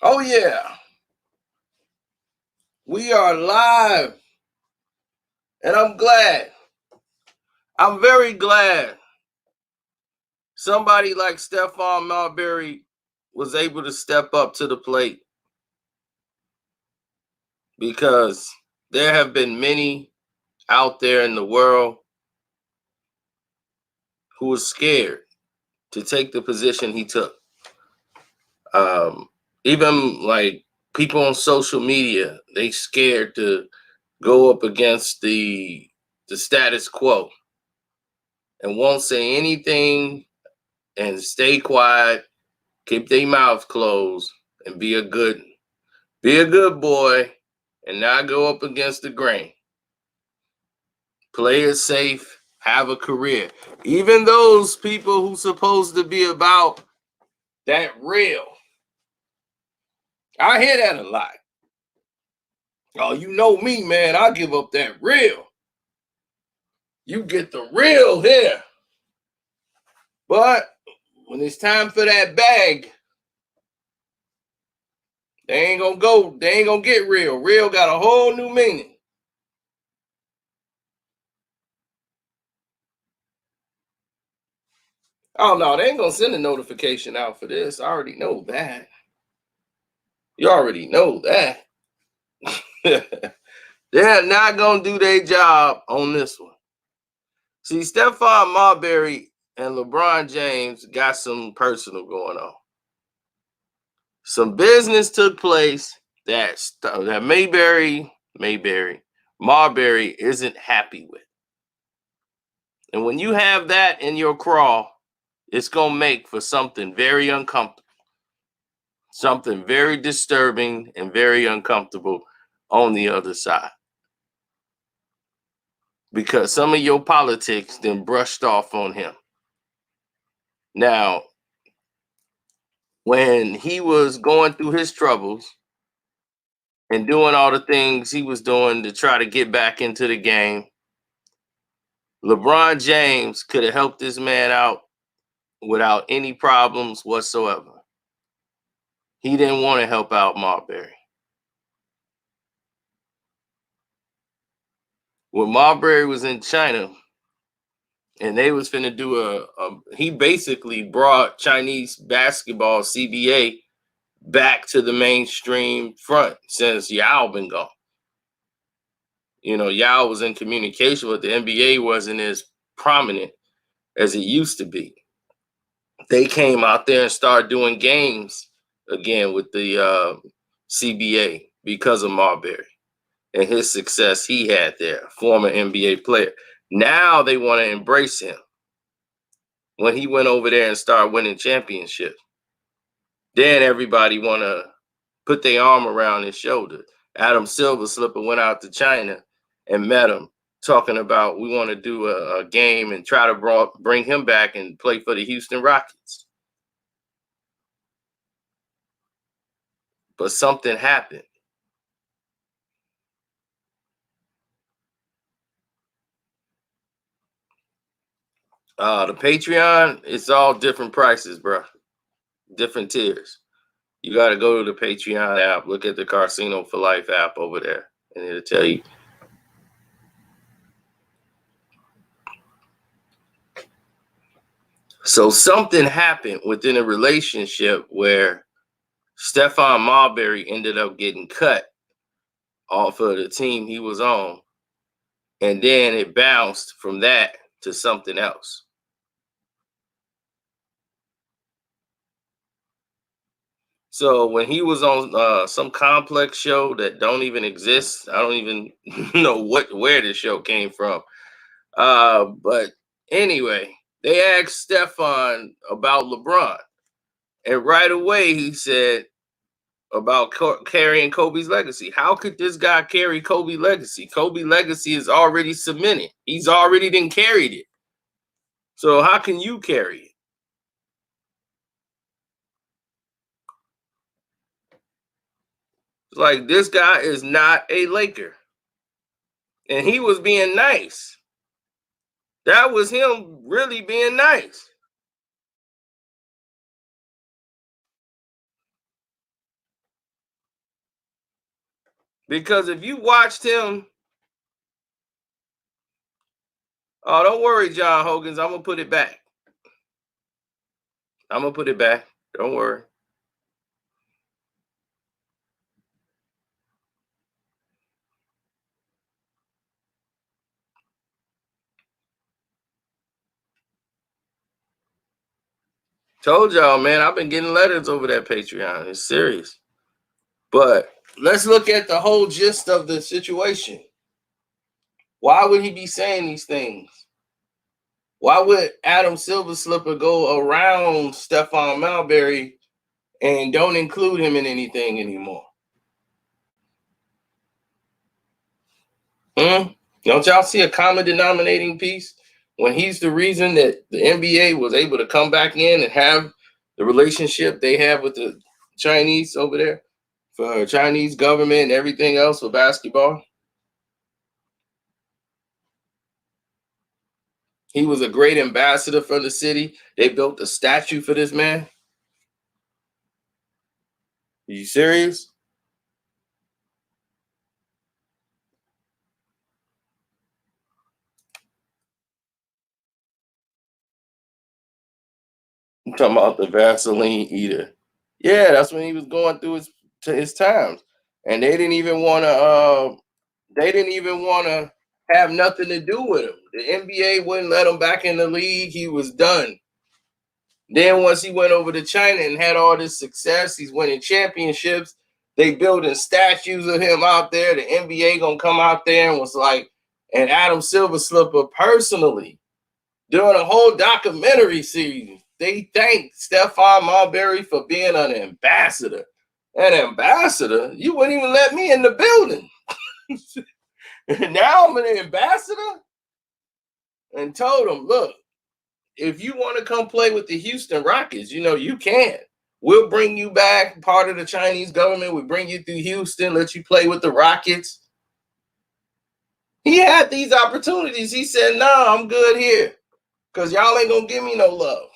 Oh, yeah. We are live. And I'm glad. I'm very glad somebody like Stephon Marbury was able to step up to the plate because there have been many out there in the world who was scared to take the position he took. Um, Even like people on social media, they scared to go up against the status quo and won't say anything and stay quiet, keep their mouth closed, and be a good boy and not go up against the grain. Play it safe, have a career. Even those people who supposed to be about that real. I hear that a lot. Oh, you know me, man. I give up that real. You get the real here. But when it's time for that bag, they ain't gonna get real. Real got a whole new meaning. Oh no, they ain't gonna send a notification out for this. I already know that. You already know that. They're not gonna do their job on this one. See, Stephon Marbury and LeBron James got some personal going on. Some business took place that Marbury isn't happy with. And when you have that in your crawl, it's gonna make for something very uncomfortable, something very disturbing and very uncomfortable on the other side. Because some of your politics then brushed off on him. Now, when he was going through his troubles and doing all the things he was doing to try to get back into the game, LeBron James could have helped this man out without any problems whatsoever. He didn't want to help out Marbury. When Marbury was in China and they was finna do he basically brought Chinese basketball CBA back to the mainstream front since Yao been gone. You know, Yao was in communication with the NBA wasn't as prominent as it used to be. They came out there and started doing games again with the CBA because of Marbury and his success he had there, former NBA player. Now they want to embrace him when he went over there and started winning championships. Then everybody want to put their arm around his shoulder. Adam Silver Slipper went out to China and met him, talking about we want to do a game and try to bring him back and play for the Houston Rockets. But something happened. The Patreon, it's all different prices, bro. Different tiers. You got to go to the Patreon app, look at the Casino for Life app over there, and it'll tell you. So something happened within a relationship where Stephon Marbury ended up getting cut off of the team he was on, and then it bounced from that to something else. So when he was on some complex show that don't even exist, I don't even know where this show came from. But anyway, they asked Stefan about LeBron, and right away he said about carrying Kobe's legacy. How could this guy carry Kobe's legacy? Kobe's legacy is already cemented. He's already been carried it. So how can you carry it? It's like this guy is not a Laker, and he was being nice. That was him really being nice. Because if you watched him, oh, don't worry, John Hogan's. I'm gonna put it back. I'm gonna put it back. Don't worry. Told y'all, man. I've been getting letters over that Patreon. It's serious. But let's look at the whole gist of the situation. Why would he be saying these things? Why would Adam Silver Slipper go around Stephon Marbury and don't include him in anything anymore? Don't y'all see a common denominating piece when he's the reason that the NBA was able to come back in and have the relationship they have with the Chinese over there for Chinese government and everything else for basketball? He was a great ambassador for the city. They built a statue for this man. Are you serious? I'm talking about the Vaseline eater. Yeah, that's when he was going through his times, and they didn't even want to. They didn't even want to have nothing to do with him. The NBA wouldn't let him back in the league. He was done. Then once he went over to China and had all this success, he's winning championships. They building statues of him out there. The NBA gonna come out there and was like, and Adam Silver Slipper personally doing a whole documentary series. They thanked Stephon Marbury for being an ambassador. An ambassador? You wouldn't even let me in the building. Now I'm an ambassador? And told him, look, if you want to come play with the Houston Rockets, you can. We'll bring you back, part of the Chinese government. We'll bring you through Houston, let you play with the Rockets. He had these opportunities. He said, nah, I'm good here because y'all ain't going to give me no love.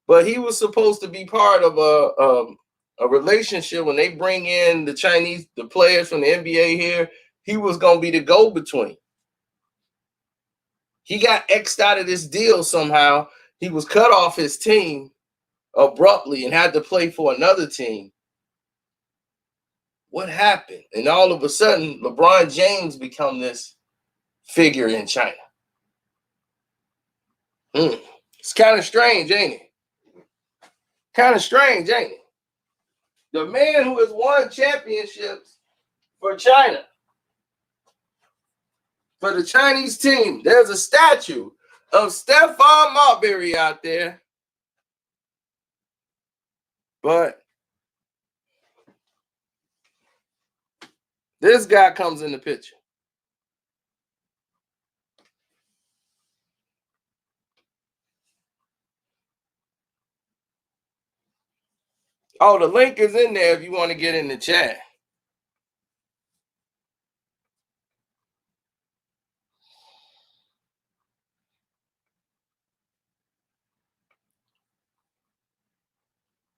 But he was supposed to be part of a relationship when they bring in the players from the NBA here. He was going to be the go-between. He got X'd out of this deal somehow. He was cut off his team abruptly and had to play for another team. What happened? And all of a sudden, LeBron James become this figure in China. It's kind of strange, ain't it? Kind of strange, ain't it? The man who has won championships for China, for the Chinese team, there's a statue of Stephon Marbury out there. But this guy comes in the picture. Oh, the link is in there if you want to get in the chat.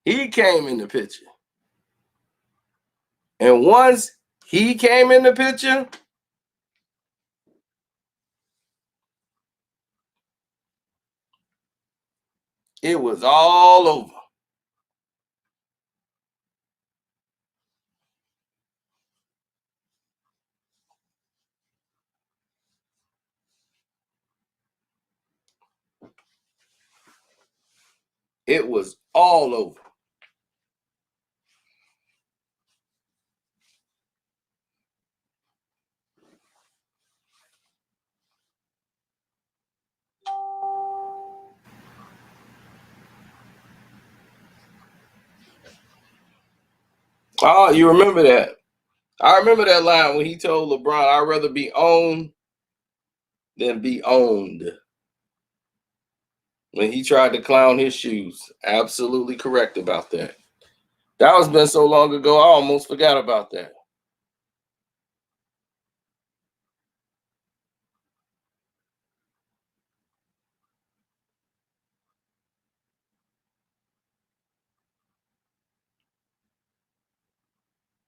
He came in the picture. And once he came in the picture, it was all over. It was all over. Oh, you remember that? I remember that line when he told LeBron, I'd rather be owned than be owned. When he tried to clown his shoes. Absolutely correct about that. That was been so long ago, I almost forgot about that.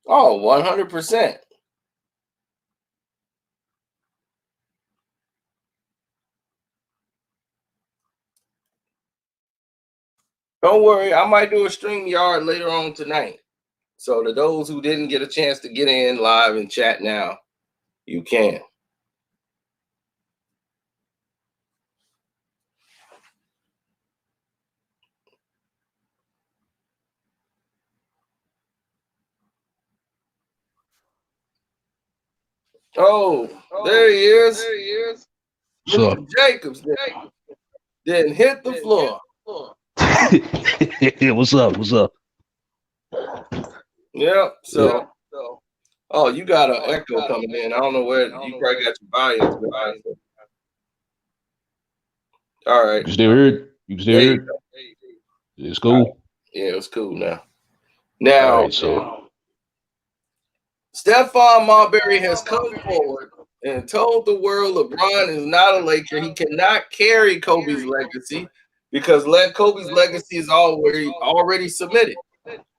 Oh, 100%. Don't worry, I might do a stream yard later on tonight. So to those who didn't get a chance to get in live and chat now, you can. Oh, there he is. Mr. Jacobs then hit the floor. Yeah, what's up? What's up? Yeah. So, oh, you got an echo coming in. I don't know where you probably got your volume too high. All right. You still hear it? You still hear it? It's cool. Right. Yeah, it's cool now. Now, all right, so Stephon Marbury has come forward and told the world LeBron is not a Laker. He cannot carry Kobe's legacy because Kobe's legacy is already submitted.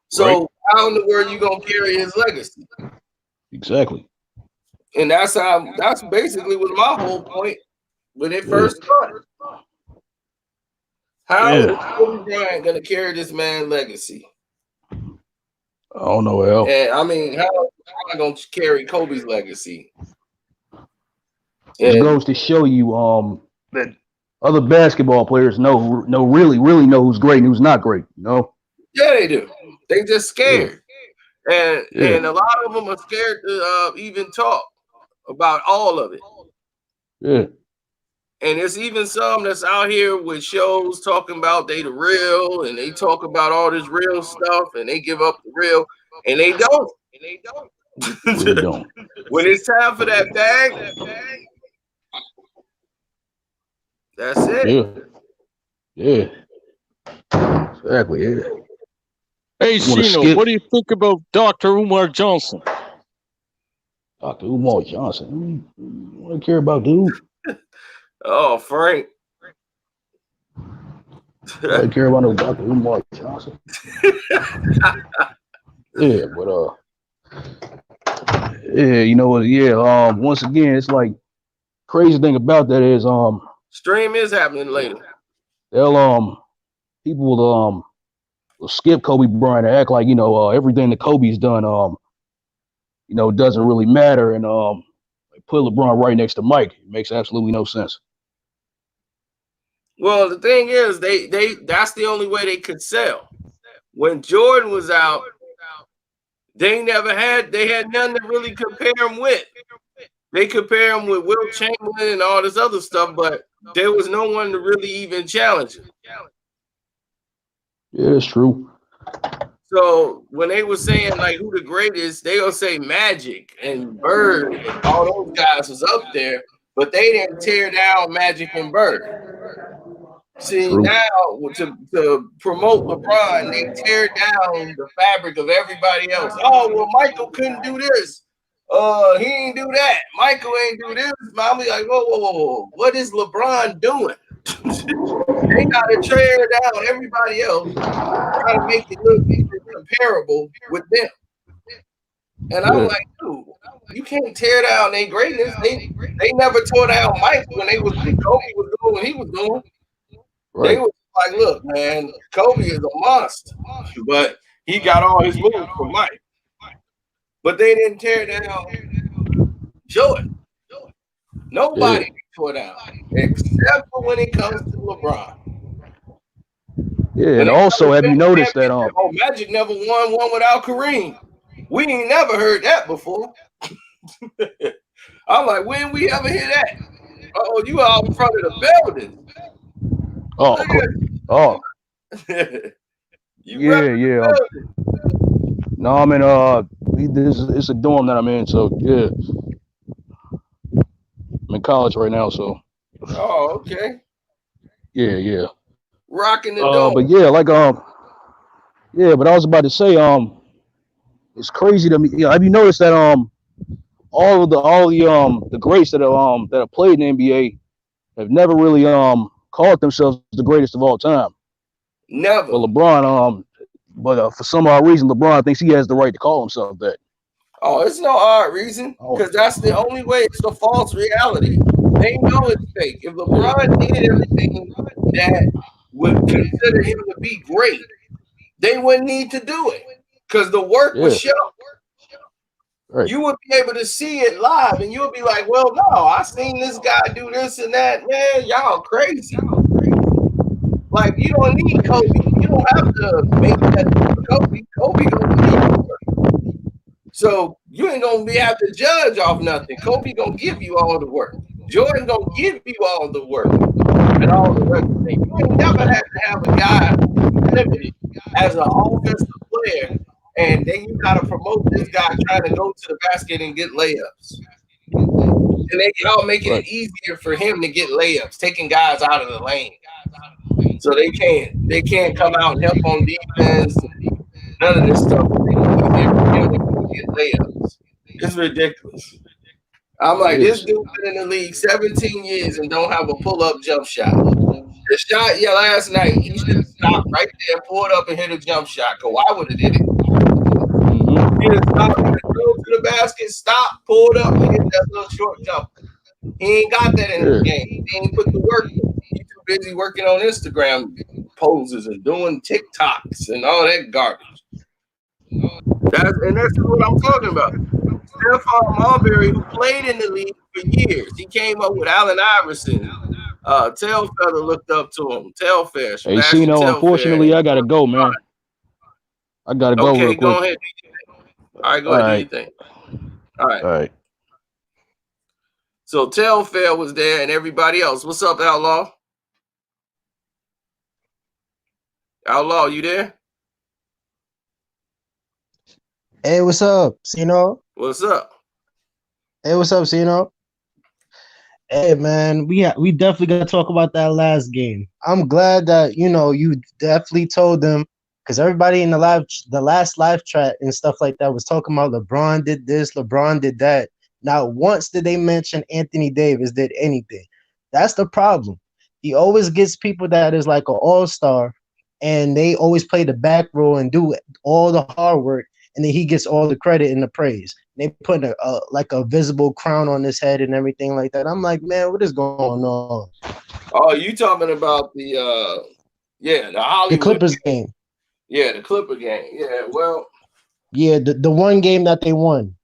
So right. how in the world are you gonna carry his legacy? Exactly. And that's basically was my whole point when it first started. How is Kobe Bryant gonna carry this man's legacy? I don't know how. And I mean, how am I gonna carry Kobe's legacy? It goes to show you that other basketball players really know who's great and who's not great, you know? Yeah, they do. They just scared. Yeah. And a lot of them are scared to even talk about all of it. Yeah. And there's even some that's out here with shows talking about they the real and they talk about all this real stuff and they give up the real and they don't. Really don't. When it's time for that bag, that's it. Yeah. Exactly. Yeah. Hey, Shino, what do you think about Dr. Umar Johnson? Dr. Umar Johnson? What do you care about, dude? Oh, Frank. I care about no Dr. Umar Johnson. Yeah, but yeah, you know what? Yeah, once again, it's like crazy thing about that is stream is happening later. They'll people will skip Kobe Bryant and act like everything that Kobe's done doesn't really matter and put LeBron right next to Mike. It makes absolutely no sense. Well, the thing is, that's the only way they could sell. When Jordan was out, they had none to really compare him with. They compare him with Wilt Chamberlain and all this other stuff, but there was no one to really even challenge him. Yeah, that's true. So when they were saying like who the greatest, they gonna say Magic and Bird and all those guys was up there, but they didn't tear down Magic and Bird. See, now to promote LeBron, they tear down the fabric of everybody else. Oh, well, Michael couldn't do this. He ain't do that. Michael ain't do this. I'll be like, whoa. What is LeBron doing? They gotta tear down everybody else, try to make it look comparable with them. And I'm like, dude, you can't tear down their greatness. They never tore down Mike when Kobe was doing what he was doing. Right. They were like, look, man, Kobe is a monster, but he got all his moves from Mike. But they didn't tear down Jordan. Nobody tore down, except for when it comes to LeBron. Yeah, and also, have you noticed that Magic never won one without Kareem? We ain't never heard that before. I'm like, when we ever hear that? Oh, you out in front of the building. Yeah. No, I'm in it's a dorm that I'm in, so yeah. I'm in college right now, so. Oh, okay. Yeah. Rocking the dorm. But yeah, like yeah, but I was about to say it's crazy to me. Have you noticed that all the greats that have played in the NBA have never really called themselves the greatest of all time? Never. But LeBron, for some odd reason, LeBron thinks he has the right to call himself that. Oh, it's no odd reason because that's the only way. It's a false reality. They know it's fake. If LeBron did everything that would consider him to be great, they wouldn't need to do it because the work would show. Right. You would be able to see it live, and you would be like, "Well, no, I seen this guy do this and that. Man, y'all crazy." Like you don't need Kobe. You don't have to make that for Kobe. Kobe gonna give you work. So you ain't gonna have to judge off nothing. Kobe gonna give you all the work. Jordan gonna give you all the work and all the rest of it. You ain't never had to have a guy limited as an offensive player, and then you gotta promote this guy trying to go to the basket and get layups. And y'all making it easier for him to get layups, taking guys out of the lane. So they can't come out and help on defense. None of this stuff. Get layups. It's ridiculous. I'm like, this dude been in the league 17 years and don't have a pull-up jump shot. The shot, last night, he should have stopped right there, pulled up and hit a jump shot. Kawhi would have did it. He would have stopped, go to the basket, stop, pulled up, and hit that little short jump. He ain't got that in his game. He ain't put the work in. He's too busy working on Instagram poses and doing TikToks and all that garbage. That's what I'm talking about. Stephon Marbury, who played in the league for years, he came up with Allen Iverson. Telfair looked up to him. Telfair. Hey, Cino, unfortunately, I gotta go, man. I gotta go real quick. Go ahead. All right, go ahead. Do your thing. All right. So Telfair was there and everybody else. What's up, Outlaw? Outlaw, you there? Hey, what's up, Cino? What's up? Hey, what's up, Cino? Hey, man, we definitely got to talk about that last game. I'm glad that, you definitely told them, because everybody in the last live chat and stuff like that was talking about LeBron did this, LeBron did that. Not once did they mention Anthony Davis did anything. That's the problem. He always gets people that is like an all-star, and they always play the back row and do all the hard work, and then he gets all the credit and the praise. They put a visible crown on his head and everything like that. I'm like, man, what is going on? Oh, you talking about the Hollywood, the Clippers game? Yeah, the Clipper game. Yeah, well, yeah, the one game that they won.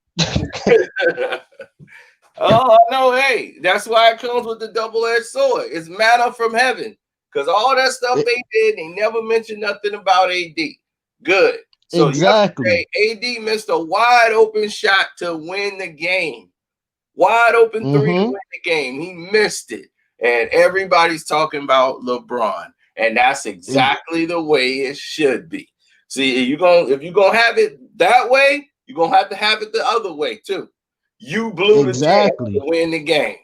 Oh no, hey, that's why it comes with the double-edged sword. It's manna from heaven. Because all that stuff they did, they never mentioned nothing about AD. Good. So exactly. AD missed a wide open shot to win the game. Wide open three to win the game. He missed it. And everybody's talking about LeBron. And that's exactly the way it should be. See, if you're gonna have it that way, you're gonna have to have it the other way too. You blew the chance to win the game.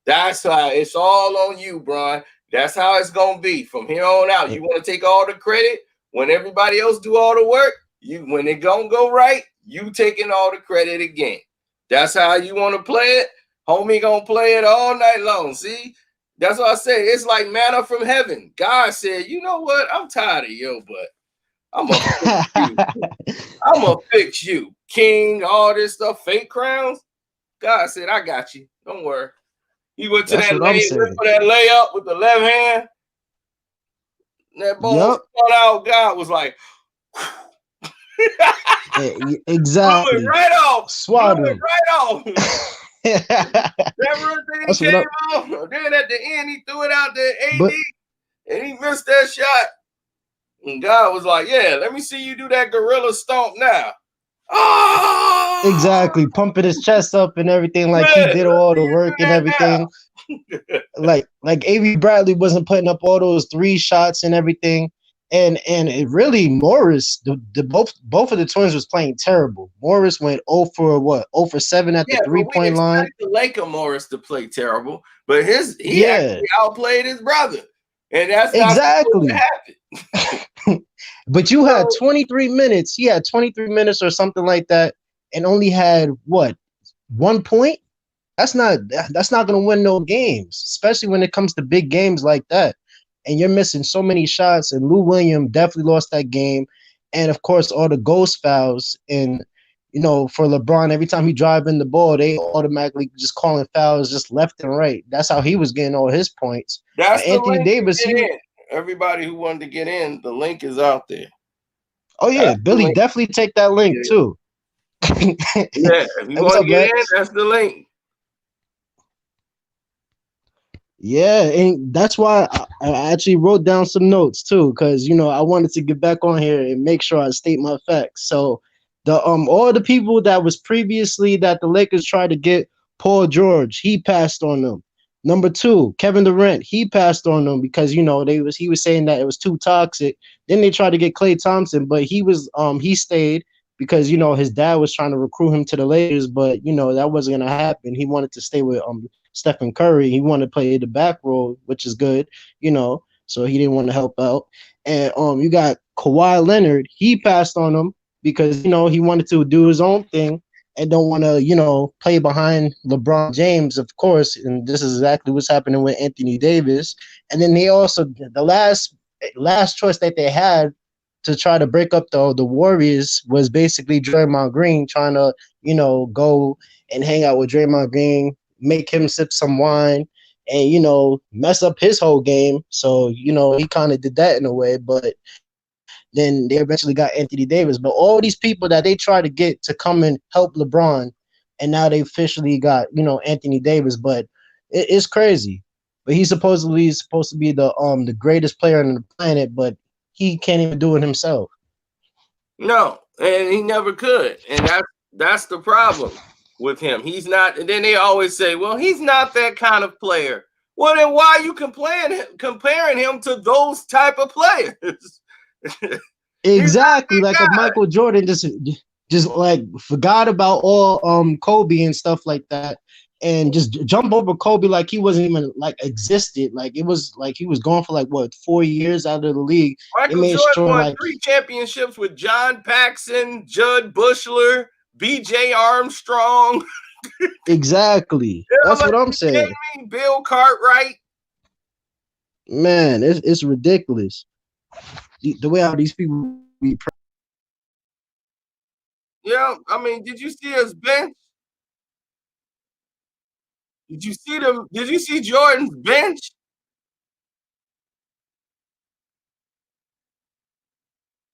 That's how it's all on you, Bron. That's how it's gonna be from here on out. You want to take all the credit when everybody else do all the work. When it gonna go right, you taking all the credit again. That's how you want to play it. Homie gonna play it all night long. See, that's what I say. It's like manna from heaven. God said, you know what? I'm tired of your butt. I'm gonna fix you. I'm gonna fix you, king. All this stuff, fake crowns. God said, I got you. Don't worry. He went to that layup with the left hand. That ball spun out. God was like, exactly. Blew it right off. Swat Blew it right off. Remember the thing came off? Then at the end, he threw it out there, AD, and he missed that shot. And God was like, yeah, let me see you do that gorilla stomp now. Oh! Exactly. Pumping his chest up and everything, like he did all the work and everything. like Avery Bradley wasn't putting up all those 3 shots and everything. And it really, Morris, both of the Twins was playing terrible. Morris went 0 for 7 at the 3-point line. The Laker Morris to play terrible, but he actually outplayed his brother. And that's not exactly what happened. But you had 23 minutes. He had 23 minutes or something like that, and only had 1 point. That's not going to win no games, especially when it comes to big games like that. And you're missing so many shots. And Lou Williams definitely lost that game, and of course all the ghost fouls. And for LeBron, every time he driving the ball, they automatically just calling fouls just left and right. That's how he was getting all his points. That's But the Anthony link to Davis, get in. Everybody who wanted to get in, the link is out there. oh yeah, That's the Billy, link. definitely take that link Yeah. too. Yeah, if you Hey, what's want up, to get in, Lex? that's the link. Yeah, and that's why I actually wrote down some notes too, because I wanted to get back on here and make sure I state my facts. So the all the people that was previously that the Lakers tried to get Paul George, he passed on them. Number two, Kevin Durant, he passed on them because he was saying that it was too toxic. Then they tried to get Klay Thompson, but he stayed because his dad was trying to recruit him to the Lakers, but that wasn't gonna happen. He wanted to stay with Stephen Curry. He wanted to play the back role, which is good, so he didn't want to help out. And you got Kawhi Leonard. He passed on him because he wanted to do his own thing and don't want to play behind LeBron James, of course. And this is exactly what's happening with Anthony Davis. And then they also the last choice that they had to try to break up the Warriors was basically Draymond Green trying to go and hang out with Draymond Green, make him sip some wine, and mess up his whole game. So he kind of did that in a way, but then they eventually got Anthony Davis. But all these people that they try to get to come and help LeBron, and now they officially got Anthony Davis. But it's crazy. But he supposedly is supposed to be the greatest player on the planet, but he can't even do it himself. No, and he never could. And that's the problem with him. He's not, and then they always say, well, he's not that kind of player. Well, then why are you comparing him to those type of players? Exactly, like a Michael Jordan just like forgot about all Kobe and stuff like that, and just jump over Kobe like he wasn't even like existed. Like it was like he was gone for like what 4 years out of the league. They Michael made Jordan sure won like 3 championships with John Paxson, Judd Bushler, B.J. Armstrong. exactly. That's what I'm saying. Bill Cartwright. Man, it's ridiculous. The way how these people be. Yeah, I mean, did you see his bench? Did you see them? Did you see Jordan's bench?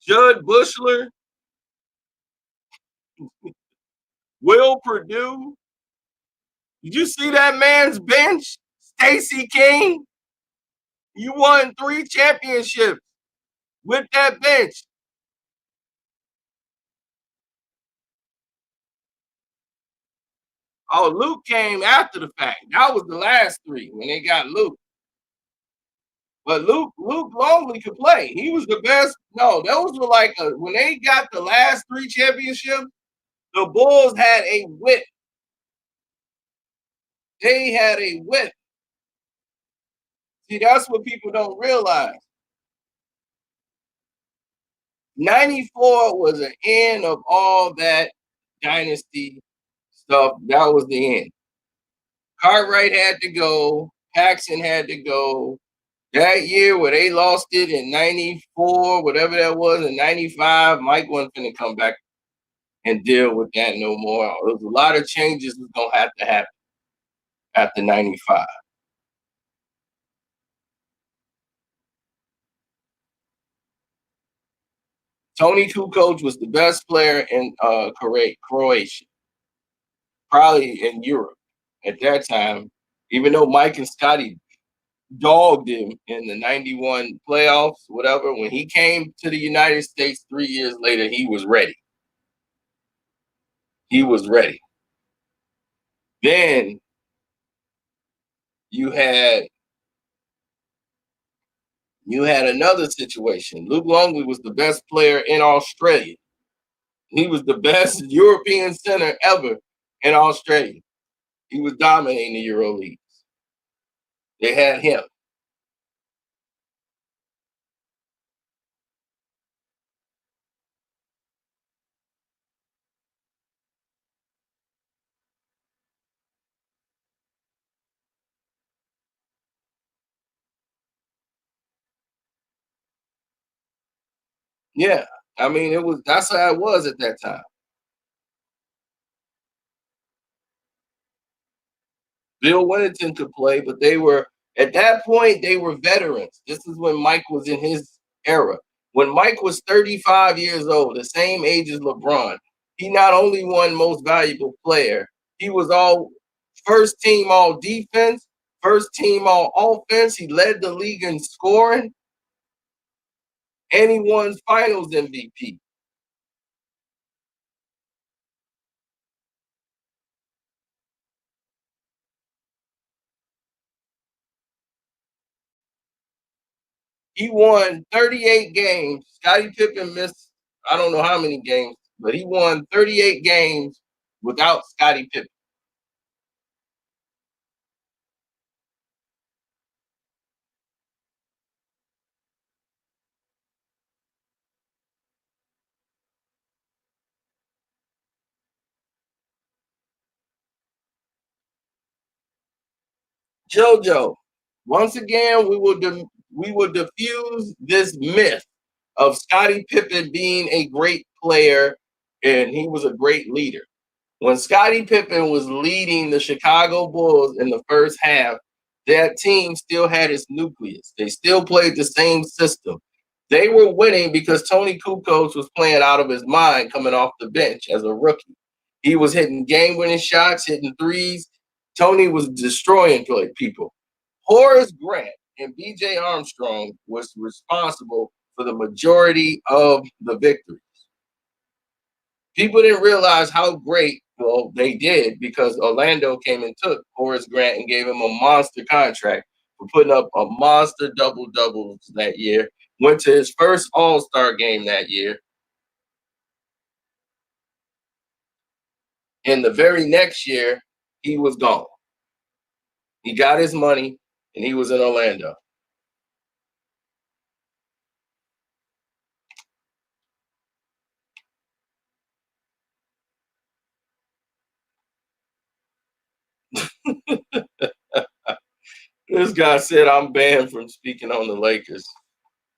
Judd Bushler, Will Purdue. Did you see that man's bench? Stacey King. You won 3 championships with that bench. Oh, Luke came after the fact. That was the last 3 when they got Luke. But Luke Longley could play. He was the best. No, those were like when they got the last 3 championships, the Bulls had a whip. They had a whip. See, that's what people don't realize. 94 was an end of all that dynasty stuff. That was the end. Cartwright had to go. Paxson had to go. That year where they lost it in 94, whatever that was, in 95, Mike wasn't going to come back and deal with that no more. There's a lot of changes that's going to have to happen after 95. Tony Kukoc was the best player in Croatia, probably in Europe at that time, even though Mike and Scotty dogged him in the 91 playoffs, whatever. When he came to the United States 3 years later, he was ready. He was ready. Then you had another situation. Luke Longley was the best player in Australia. He was the best European center ever in Australia. He was dominating the Euro Leagues. They had him. Yeah. I mean, that's how it was at that time. Bill Wennington could play, but they were at that point they were veterans. This is when Mike was in his era. When Mike was 35 years old, the same age as LeBron, he not only won most valuable player, he was all first team all defense, first team all offense. He led the league in scoring, and he won finals MVP. He won 38 games. Scottie Pippen missed, I don't know how many games, but he won 38 games without Scottie Pippen. JoJo, once again, we will diffuse this myth of Scottie Pippen being a great player and he was a great leader. When Scottie Pippen was leading the Chicago Bulls in the first half, that team still had its nucleus. They still played the same system. They were winning because Tony Kukoc was playing out of his mind coming off the bench as a rookie. He was hitting game-winning shots, hitting threes. Tony was destroying people. Horace Grant and B.J. Armstrong was responsible for the majority of the victories. People didn't realize how great, well, they did because Orlando came and took Horace Grant and gave him a monster contract for putting up a monster double-doubles that year. Went to his first All-Star game that year. And the very next year, he was gone. He got his money, and he was in Orlando. This guy said I'm banned from speaking on the Lakers.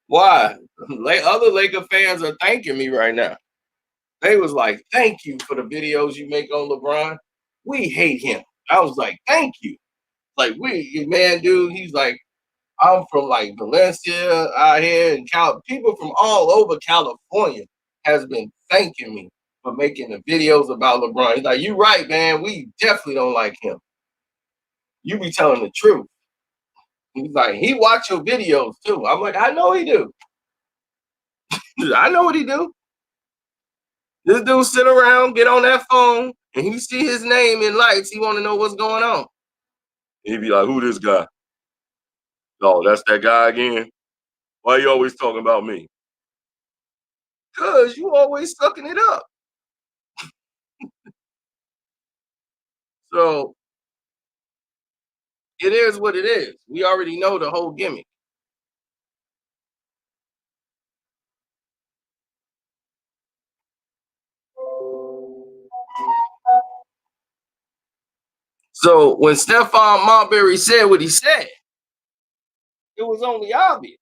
Why? Other Laker fans are thanking me right now. They was like, thank you for the videos you make on LeBron. We hate him. I was like, thank you. Like, man, dude, he's like, I'm from like Valencia out here and people from all over California has been thanking me for making the videos about LeBron. He's like, you're right, man. We definitely don't like him. You be telling the truth. He's like, he watch your videos too. I'm like, I know he do. I know what he do. This dude sit around, get on that phone, and he see his name in lights. He want to know what's going on. He be like, who this guy? Oh, that's that guy again? Why you always talking about me? Because you always sucking it up. So it is what it is. We already know the whole gimmick. So when Stephon Marbury said what he said, it was only obvious.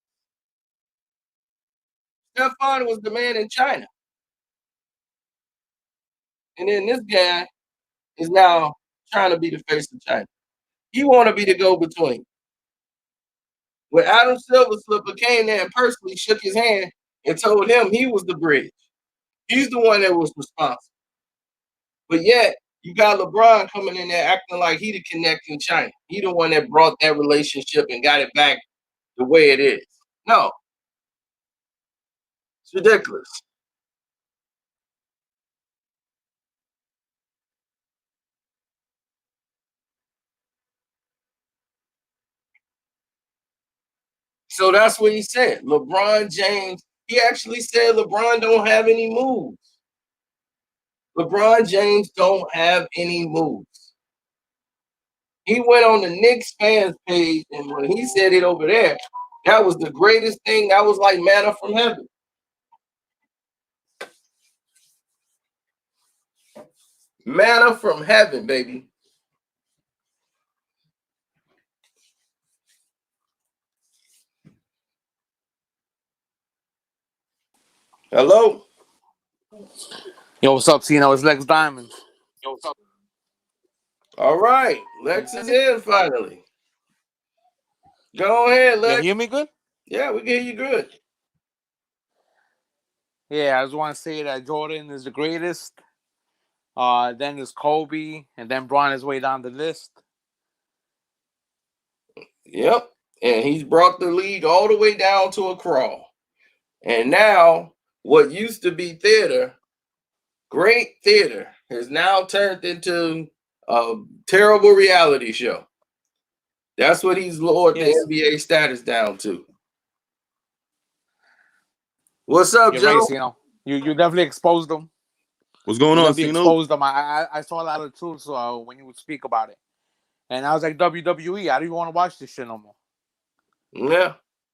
Stephon was the man in China. And then this guy is now trying to be the face of China. He want to be the go-between. When Adam Silver Slipper came there and personally shook his hand and told him he was the bridge. He's the one that was responsible. But yet, you got LeBron coming in there acting like he the connect in China. He the one that brought that relationship and got it back the way it is. No. It's ridiculous. So that's what he said. LeBron James, he actually said LeBron don't have any moves. LeBron James don't have any moves. He went on the Knicks fans page, and when he said it over there, that was the greatest thing. That was like manna from heaven. Manna from heaven, baby. Hello? Yo, what's up, Cino? It's Lex Diamond. Yo, what's up? All right, Lex is in finally. Go ahead, Lex. You hear me good? Yeah, we can hear you good. Yeah, I just want to say that Jordan is the greatest. Then there's Kobe, and then Bron is way down the list. Yep, and he's brought the league all the way down to a crawl. And now, what used to be theater, great theater, has now turned into a terrible reality show. That's what he's lowered the NBA status down to. What's up, You're Joe? right, Cino. You definitely exposed them. What's going on, Cino? Exposed them. I saw a lot of truths when you would speak about it. And I was like, WWE, I don't even want to watch this shit no more.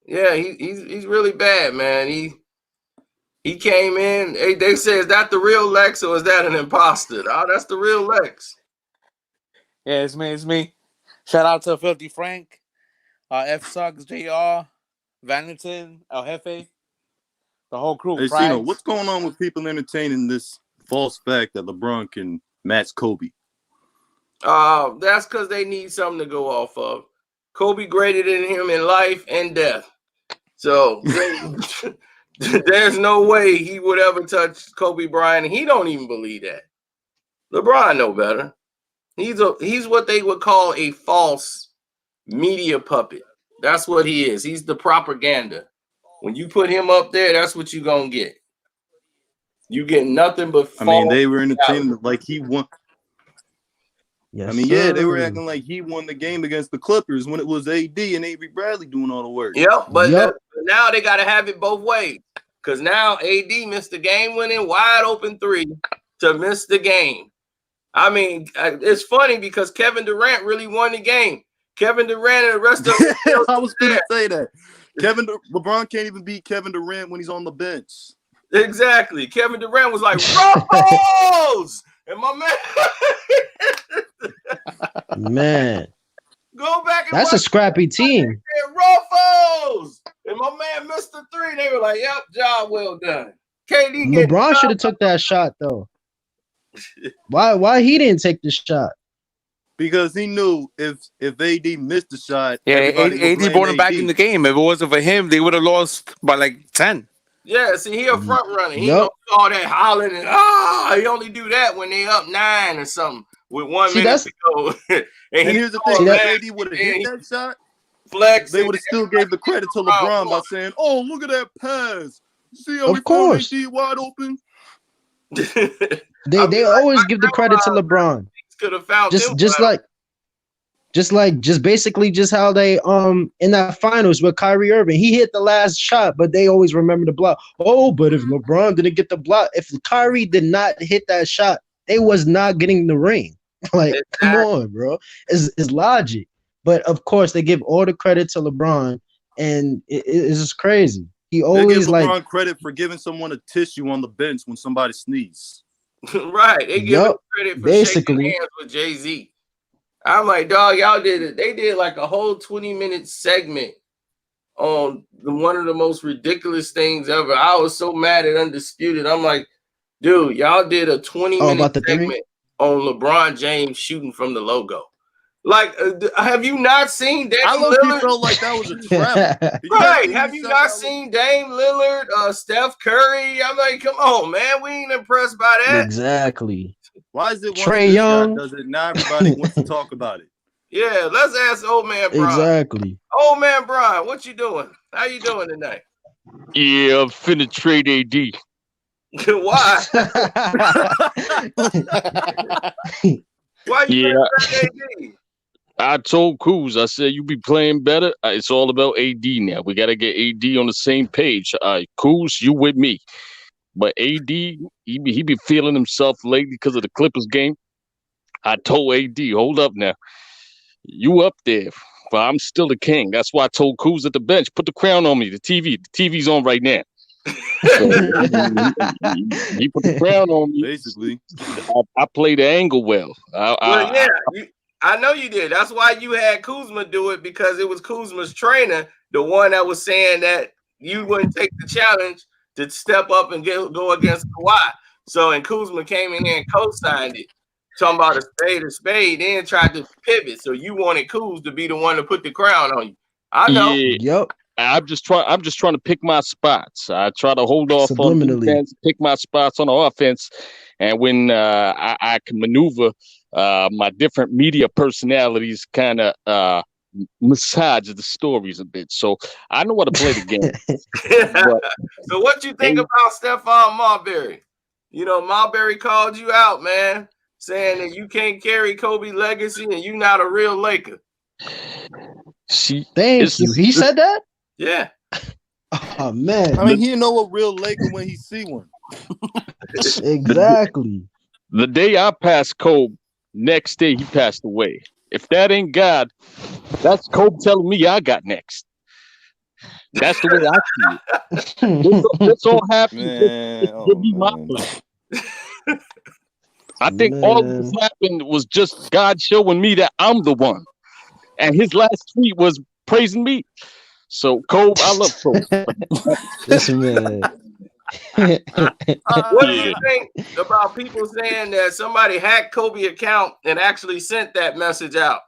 Yeah, he's really bad, man. He came in. They say, is that the real Lex or is that an imposter? Oh, that's the real Lex. Yeah, it's me. Shout out to Filthy Frank, F Sucks, JR, Vanderton, El Jefe, the whole crew. Hey, Cino, what's going on with people entertaining this false fact that LeBron can match Kobe? That's because they need something to go off of. Kobe greater than him in life and death. So there's no way he would ever touch Kobe Bryant. He don't even believe that. LeBron know better. He's what they would call a false media puppet. That's what he is. He's the propaganda. When you put him up there, that's what you're gonna get. You get nothing but false. I mean, they were entertaining like he won. Yes, I mean, yeah, they were acting like he won the game against the Clippers when it was AD and Avery Bradley doing all the work. Yep, but now they got to have it both ways. Because now AD missed the game-winning wide open 3 to miss the game. I mean, it's funny because Kevin Durant really won the game. Kevin Durant and the rest of them. I was going to say that. LeBron can't even beat Kevin Durant when he's on the bench. Exactly. Kevin Durant was like, Ruffles! And my man. Go back and that's a scrappy team. Ruffles! And my man missed the 3. They were like, yep, job well done. KD LeBron should have took that shot though. Why he didn't take the shot? Because he knew if AD missed the shot, yeah, AD brought him back in the game. If it wasn't for him, they would have lost by like 10. Yeah, see, he a front runner. He don't do all that hollering and he only do that when they up 9 or something with 1 minute to go. and here's the thing: if AD would have hit that shot, they would have still gave the credit to LeBron by saying, "Oh, look at that pass! See how we found AD wide open." They always give the credit to LeBron. Could have found just basically how they in that finals with Kyrie Irving, he hit the last shot, but they always remember the block. Oh, but if LeBron didn't get the block, if Kyrie did not hit that shot, they was not getting the ring. Like, come on, bro, it's logic. But of course, they give all the credit to LeBron, and it's just crazy. He always they give LeBron credit for giving someone a tissue on the bench when somebody sneezes. Right, they give him credit for shaking hands with Jay-Z. I'm like, dog, y'all did it. They did like a whole 20-minute segment on one of the most ridiculous things ever. I was so mad at Undisputed. I'm like, dude, y'all did a 20-minute segment on LeBron James shooting from the logo. Like, have you not seen Dame Lillard? I felt like that was a trap. Right. Have you not seen Dame Lillard, Steph Curry? I'm like, come on, man. We ain't impressed by that. Exactly. Why is it Trae Young does it? Now everybody wants to talk about it. Yeah, let's ask old man Brian. Exactly. Old man Brian, what you doing? How you doing tonight? Yeah, I'm finna trade AD. Why? Why you trade AD? I told Kuz, I said, you be playing better. It's all about AD now. We got to get AD on the same page. Kuz, you with me. But AD, he be feeling himself lately because of the Clippers game. I told AD, hold up now. You up there, but I'm still the king. That's why I told Kuz at the bench, put the crown on me. The TV's on right now. So, he put the crown on me. Basically, I played the angle well. I know you did. That's why you had Kuzma do it, because it was Kuzma's trainer, the one that was saying that you wouldn't take the challenge to step up and go against Kawhi. So, and Kuzma came in here and co-signed it. talking about a spade, then tried to pivot. So you wanted Kuz to be the one to put the crown on you. I know. Yeah, Yep. I'm just trying to pick my spots. I try to hold off on Subliminally. defense, pick my spots on the offense, and when I can maneuver my different media personalities, kind of massage the stories a bit. So I know how to play the game. But So what you think about Stephon Marbury? You know, Marbury called you out, man, saying that you can't carry Kobe legacy and you not a real Laker. Thank you. He said that? Yeah. Oh man. I mean, he know a real Laker when he see one. Exactly. The day I passed Kobe, next day he passed away. If that ain't God, that's Kobe telling me I got next. That's the way I see it. This all happened. Man, Give me my I think all of this happened was just God showing me that I'm the one. And his last tweet was praising me. So Kobe, I love Kobe. This man. What do you think about people saying that somebody hacked Kobe account and actually sent that message out?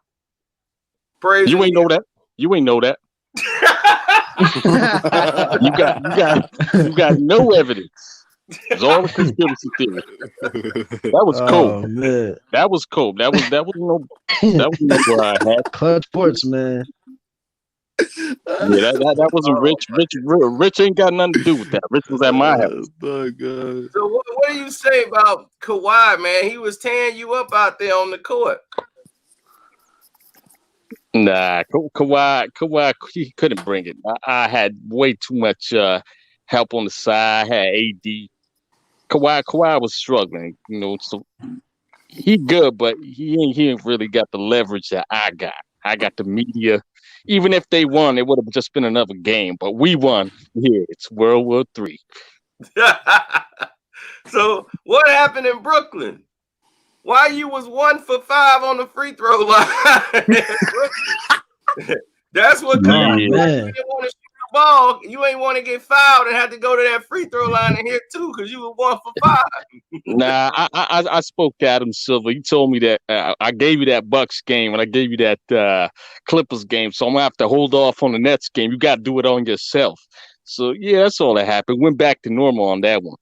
Praise You ain't know that. You ain't know that. you got no evidence. It's all a conspiracy theory. That was Kobe. Man. That was Kobe. That was no where I had. Clutch Sports, man. Yeah, that wasn't Rich. Rich ain't got nothing to do with that. Rich was at my house. Oh, God. So what do you say about Kawhi, man? He was tearing you up out there on the court. Nah, Kawhi, he couldn't bring it. I had way too much help on the side. I had AD. Kawhi was struggling, you know. So he good, but he ain't really got the leverage that I got. I got the media. Even if they won, it would have just been another game. But we won. Yeah, it's World War III. So what happened in Brooklyn? Why you was 1 for 5 on the free throw line? That's what comes. You didn't want to shoot the ball. You ain't want to get fouled and had to go to that free throw line and hit 2 because you were 1 for 5. Nah, I spoke to Adam Silver. He told me that I gave you that Bucks game and I gave you that Clippers game. So I'm gonna have to hold off on the Nets game. You got to do it on yourself. So yeah, that's all that happened. Went back to normal on that one.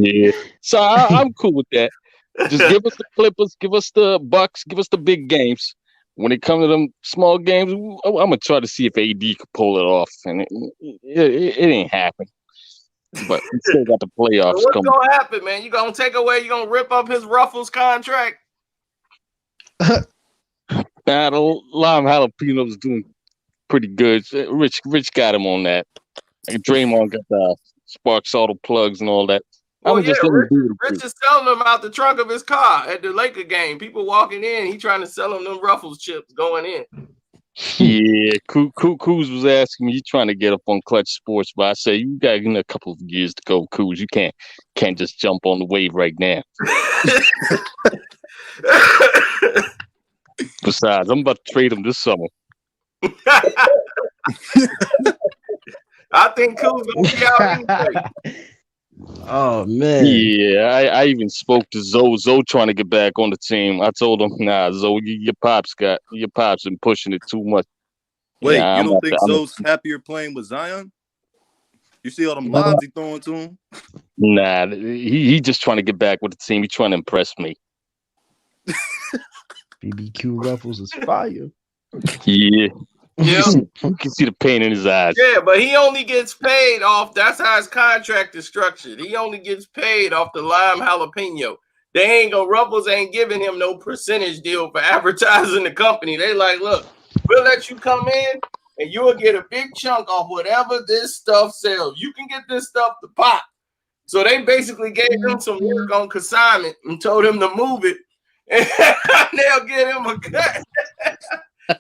Yeah. So I'm cool with that. Just give us the Clippers, give us the Bucks, give us the big games. When it comes to them small games, I'm gonna try to see if AD could pull it off, and it ain't happen. But we still got the playoffs So what's coming. gonna happen, man? You gonna take away? You gonna rip up his Ruffles contract? Nah, the lime jalapeno's doing pretty good. Rich got him on that. Like Draymond got the sparks all the plugs and all that. Well, I'm just Rich is selling them out the trunk of his car at the Laker game. People walking in, he trying to sell them Ruffles chips going in. Yeah, Kuz was asking me, you trying to get up on Clutch Sports, but I say you got a couple of years to go, Kuz. You can't just jump on the wave right now. Besides, I'm about to trade him this summer. I think Kuz gonna be out anyway. Oh man. Yeah, I even spoke to Zoe. Zoe trying to get back on the team. I told him, nah, Zoe, your pop's been pushing it too much. Wait, yeah, you don't think Zoe's happier playing with Zion? You see all them lobs he throwing to him? Nah, he just trying to get back with the team. He trying to impress me. BBQ Ruffles is fire. Yeah. Yeah. You can see the pain in his eyes. Yeah, but he only gets paid off. That's how his contract is structured. He only gets paid off the lime jalapeno. Ruffles ain't giving him no percentage deal for advertising the company. They like, look, we'll let you come in and you'll get a big chunk off whatever this stuff sells. You can get this stuff to pop. So they basically gave him some work on consignment and told him to move it, and they'll get him a cut.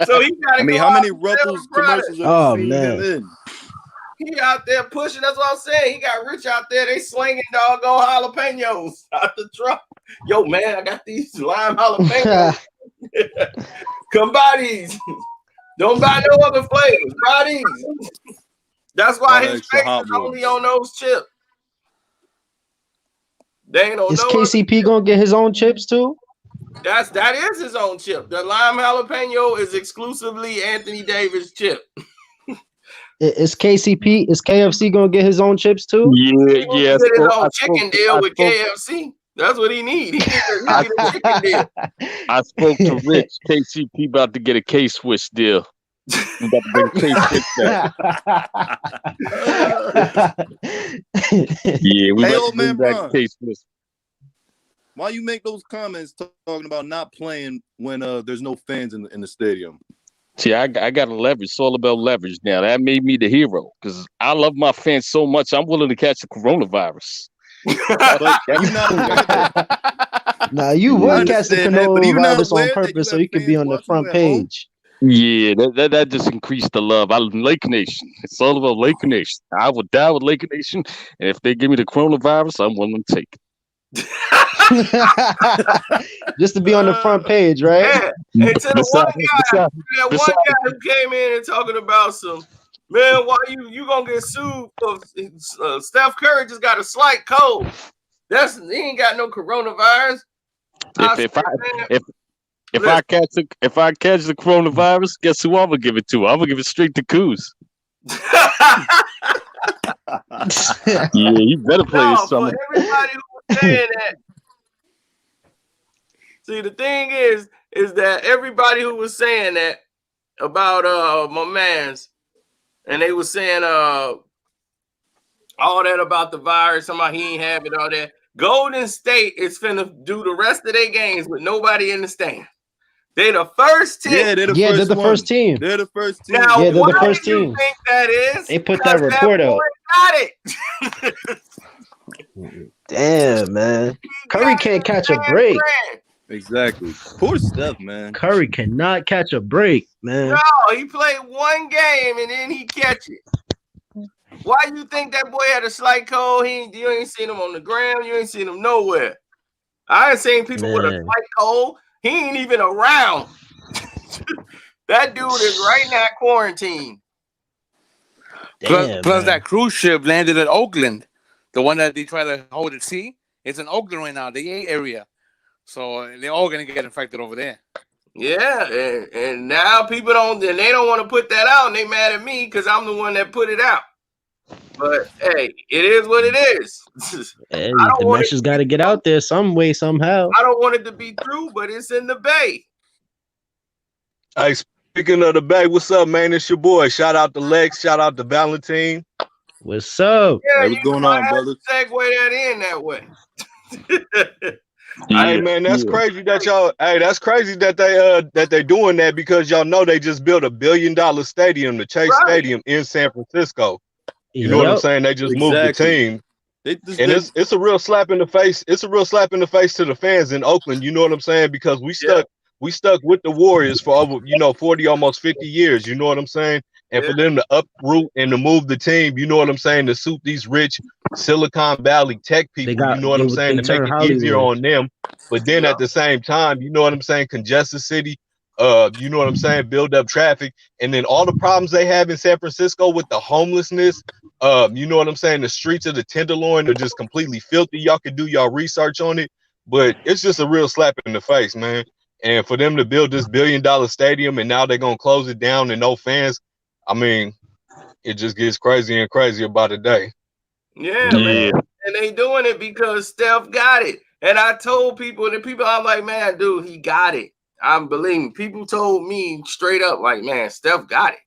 So he got. I mean, how many Ruffles commercials have you seen him in? He out there pushing. That's what I'm saying. He got Rich out there. They slinging doggone jalapenos out the truck. Yo, man, I got these lime jalapenos. Come buy these. Don't buy no other flavors. Buy these. That's why his face is only on those chips. They ain't on Is no KCP gonna get his own chips too? that is his own chip. The lime jalapeno is exclusively Anthony Davis chip. Is KFC gonna get his own chips too? Yeah, He gonna yeah. get his own I chicken deal with spoke, KFC. That's what he need. He I need a chicken deal. I spoke to Rich. KCP about to get a K-Swiss deal. We about to bring K-Swiss back. Yeah, we Hey, about old to bring man back Bron, K-Swiss. why you make those comments talking about not playing when there's no fans in the stadium? See, I got a leverage. It's all about leverage now. That made me the hero because I love my fans so much. I'm willing to catch the coronavirus. But you not aware that Now you I would catch the understand that, but are you not coronavirus on aware that purpose you so have you could be fans on the watching you front at home? page. Yeah, that just increased the love. I Lake Nation. It's all about Lake Nation. I would die with Lake Nation, and if they give me the coronavirus, I'm willing to take it. Just to be on the front page, right? Yeah. And to the Besides, one guy who came in and talking about some man, why you gonna get sued for Steph Curry just got a slight cold. He ain't got no coronavirus. If I catch the coronavirus, guess who I'm gonna give it to? I'm gonna give it straight to Kuz. Yeah, you better play No, this summer. for everybody who was saying that. See, the thing is that everybody who was saying that about my man's, and they was saying all that about the virus, somebody he ain't have it, all that. Golden State is finna do the rest of their games with nobody in the stand. They the first team. Yeah, they're the Yeah, first they're the first team. They're the first team. Now, Yeah, they're the why first do you team. think that is? They put that report out. Got it. Damn, man. Curry can't catch a break. Exactly. Poor Steph, man. Curry cannot catch a break, man. No, he played one game and then he catch it. Why you think that boy had a slight cold? You ain't seen him on the ground. You ain't seen him nowhere. I ain't seen people with a slight cold. He ain't even around. That dude is right now quarantined. Plus that cruise ship landed at Oakland. The one that they try to hold at sea. It's in Oakland right now, the A area. So they're all gonna get infected over there. Yeah, and now people don't want to put that out, and they mad at me because I'm the one that put it out. But hey, it is what it is. Hey, the message got to get out there some way, somehow. I don't want it to be true, but it's in the Bay. Hey, speaking of the Bay, what's up, man? It's your boy. Shout out to Lex. Shout out to Valentine. What's up? Yeah, hey, what's going on, brother? Segue that in that way. Hey man, that's crazy that y'all. Hey, that's crazy that they doing that because y'all know they just built $1 billion stadium, the Chase Stadium in San Francisco. You know what I'm saying? They just moved the team, and it's a real slap in the face. It's a real slap in the face to the fans in Oakland. You know what I'm saying? Because we stuck with the Warriors for over 40, almost 50 years. You know what I'm saying? And for them to uproot and to move the team, you know what I'm saying, to suit these rich Silicon Valley tech people, you know what I'm saying, to make it easier on them. But then at the same time, you know what I'm saying, congest the city, you know what I'm saying, build up traffic. And then all the problems they have in San Francisco with the homelessness, you know what I'm saying, the streets of the Tenderloin are just completely filthy. Y'all can do y'all research on it, but it's just a real slap in the face, man. And for them to build this $1 billion stadium and now they're going to close it down and no fans, I mean, it just gets crazier and crazier by the day. Yeah, man. And they doing it because Steph got it. And I told people, I'm like, man, dude, he got it. I'm believing. People told me straight up, like, man, Steph got it.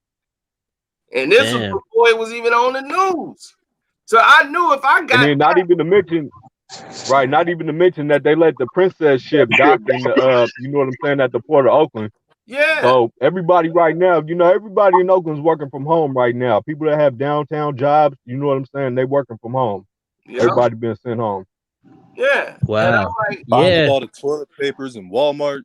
And this was before it was even on the news. So I knew if I got and then not even to mention that they let the princess ship dock in the you know what I'm saying, at the port of Oakland. Yeah. So everybody right now, everybody in Oakland's working from home right now. People that have downtown jobs, you know what I'm saying, they working from home. Yep. Everybody been sent home. Yeah. Wow. Buying all the toilet papers in Walmart.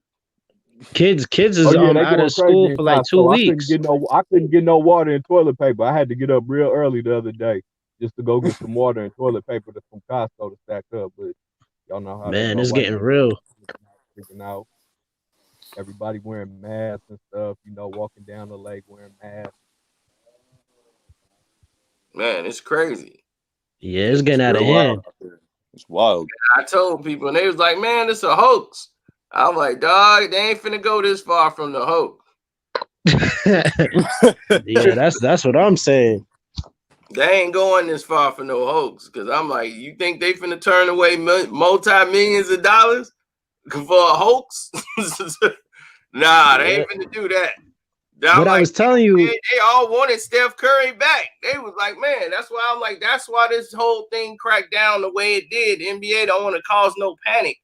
Kids is out of school for like 2 weeks. I couldn't get no water and toilet paper. I had to get up real early the other day just to go get some water and toilet paper from Costco to stack up. But y'all know how it's getting real. Out. Everybody wearing masks and stuff, walking down the lake wearing masks. Man, it's crazy. Yeah, it's getting out of hand. It's wild. I told people, and they was like, "Man, it's a hoax." I'm like, "Dog, they ain't finna go this far from the hoax." Yeah, that's what I'm saying. They ain't going this far for no hoax. Because I'm like, you think they finna turn away multi-millions of dollars for a hoax? Nah, they ain't finna do that. But I was telling you, they all wanted Steph Curry back. They was like, man, that's why I'm like, that's why this whole thing cracked down the way it did. The NBA don't want to cause no panic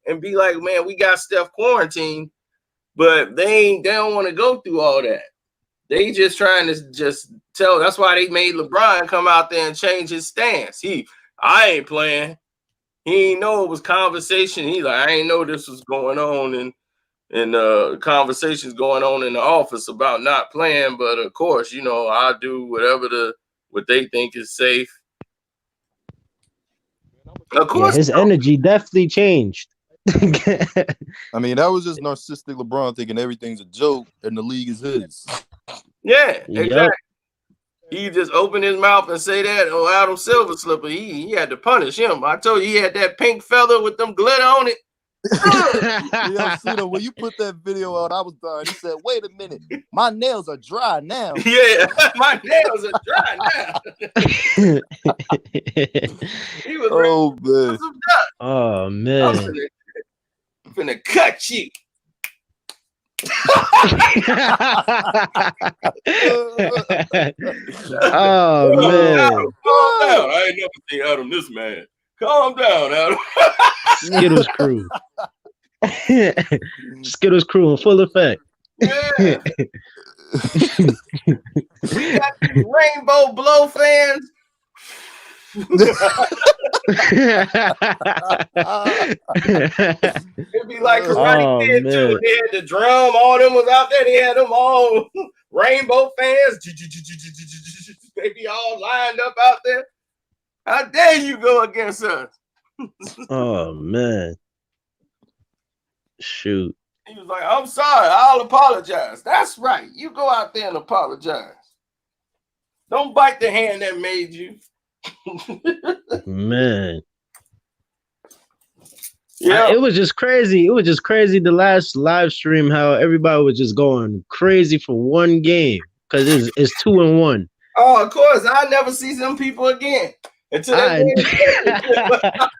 and be like, man, we got Steph quarantined, but they don't want to go through all that. They just trying to just tell. That's why they made LeBron come out there and change his stance. I ain't playing. He ain't know it was conversation. He like, I ain't know this was going on, and conversations going on in the office about not playing. But of course, I'll do what they think is safe. Of course, his energy definitely changed. I mean, that was just narcissistic LeBron thinking everything's a joke and the league is his. Yeah, exactly. Yep. He just opened his mouth and say that. Oh, Adam Silver slipper. He had to punish him. I told you he had that pink feather with them glitter on it. When you put that video out, I was done. He said, "Wait a minute, my nails are dry now." Yeah, my nails are dry now. He was man. Oh man. I'm finna cut you. Oh man. Adam, calm down. I ain't never seen Adam this man. Calm down, Adam. Skittles crew. Skittles crew in full effect. Yeah. We got these rainbow blow fans. It'd be like Karate Kid too. They had the drum, all them was out there. They had them all rainbow fans. They be all lined up out there. How dare you go against us? Oh man. Shoot. He was like, I'm sorry, I'll apologize. That's right. You go out there and apologize. Don't bite the hand that made you. Man. Yeah. It was just crazy. It was just crazy the last live stream how everybody was just going crazy for one game because it's 2-1. Oh, of course. I never see them people again. Until I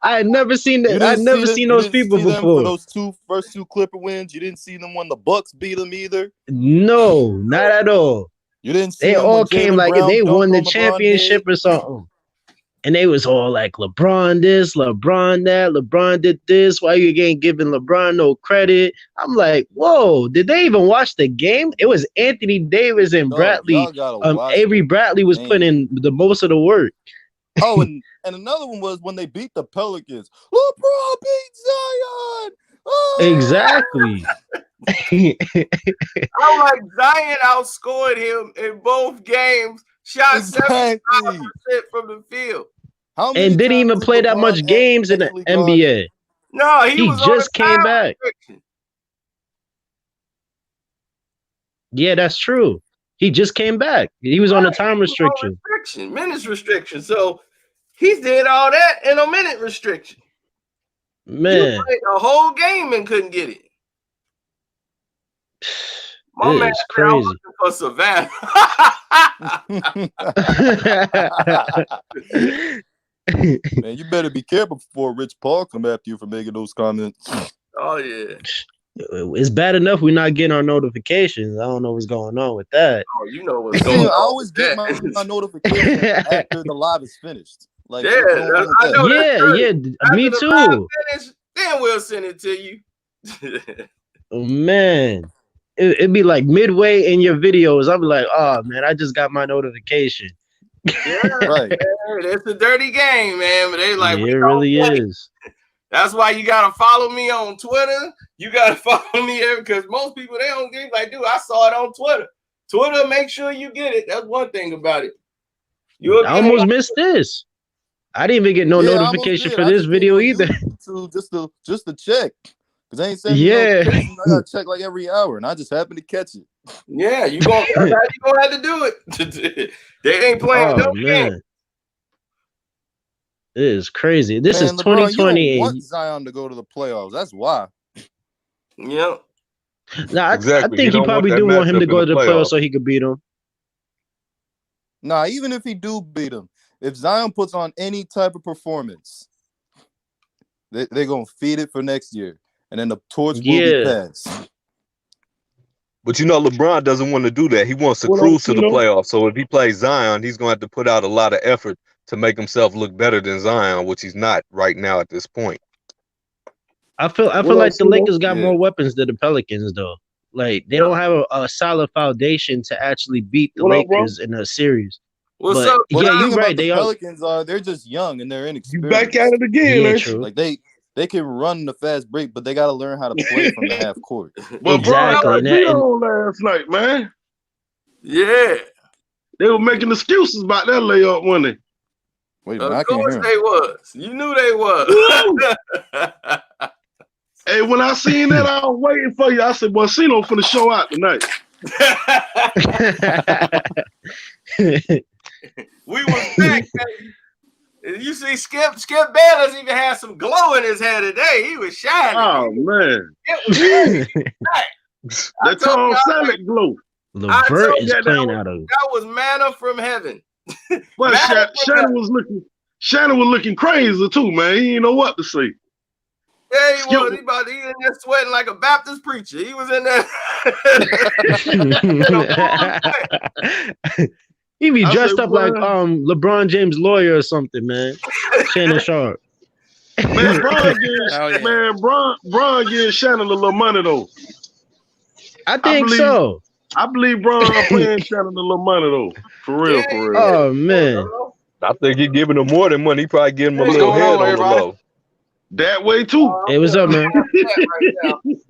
had never seen that. I'd never seen those people before. For those first two Clipper wins, you didn't see them when the Bucks beat them either. No, not at all. You didn't see they them all when came Jaylen like Brown they won the dunked on championship or something. And they was all like, LeBron this, LeBron that, LeBron did this. Why you ain't giving LeBron no credit? I'm like, whoa, did they even watch the game? It was Anthony Davis and Bradley. Avery Bradley was putting in the most of the work. Oh, and another one was when they beat the Pelicans. LeBron beat Zion. Oh! Exactly. I'm like, Zion outscored him in both games. Shot 75% from the field. And didn't even play that much games in the NBA. No, he was just came back. Yeah, that's true. He just came back. He was on a time restriction. Minutes restriction. So he did all that in a minute restriction. Man. You played a whole game and couldn't get it. My man is crazy. I'm looking for Savannah. Man, you better be careful before Rich Paul come after you for making those comments. Oh yeah. It's bad enough we're not getting our notifications. I don't know what's going on with that. Oh, you know what's going on. I always get my notifications after the live is finished. Like, yeah, I know yeah, me too. Finished, then we'll send it to you. Oh, man. It'd be like midway in your videos. I'll be like, oh man, I just got my notification. Yeah, right. It's a dirty game, man. But they like, it really is. That's why you gotta follow me on Twitter. You gotta follow me there because most people they don't get like, dude, I saw it on Twitter. Twitter, make sure you get it. That's one thing about it. I almost missed this. I didn't even get no notification for this video either. Just to check. Because they ain't saying I gotta check like every hour, and I just happened to catch it. Yeah, you gonna have to do it. They ain't playing no game. It is crazy. This is Man, LeBron, you don't 2020. want Zion to go to the playoffs. That's why. Yep. Nah, I Exactly. think he don't want probably that do want him matchup to in go the to the playoffs playoffs. so he could beat him. Nah, even if he do beat him, if Zion puts on any type of performance, they're going to feed it for next year. And then the torch will be passed. But LeBron doesn't want to do that. He wants to cruise to the playoffs. So if he plays Zion, he's going to have to put out a lot of effort to make himself look better than Zion, which he's not right now at this point. I feel like the Lakers got more weapons than the Pelicans, though. Like, they don't have a solid foundation to actually beat the Lakers in a series. What's but, up? Yeah, you're right. The Pelicans they're just young and they're inexperienced. You back at it again, yeah, true. Like they can run the fast break, but they got to learn how to play from the half court. But exactly. Bron last night, man. Yeah. They were making excuses about that layup, weren't they? Wait, of course they was. You knew they was. Hey, when I seen that, I was waiting for you. I said, "Boy, Cino finna show out tonight." We was back. You see, Skip Bayless even had some glow in his head today. He was shining. Oh man, that Tom Selleck glow. LeVert is playing out of. That was manna from heaven. But Shannon was looking crazy too, man. He didn't know what to say. Yeah, he was. He in there sweating like a Baptist preacher. He was in there. He be dressed up like LeBron James' lawyer or something, man. Shannon Sharp. Man, Bron gives Shannon a little money though. I think so. I believe Bron paying Shannon a little money though. For real. Oh man. I think he's giving him more than money. He probably giving him a little head on the low. That way too. Hey, what's up, man? What's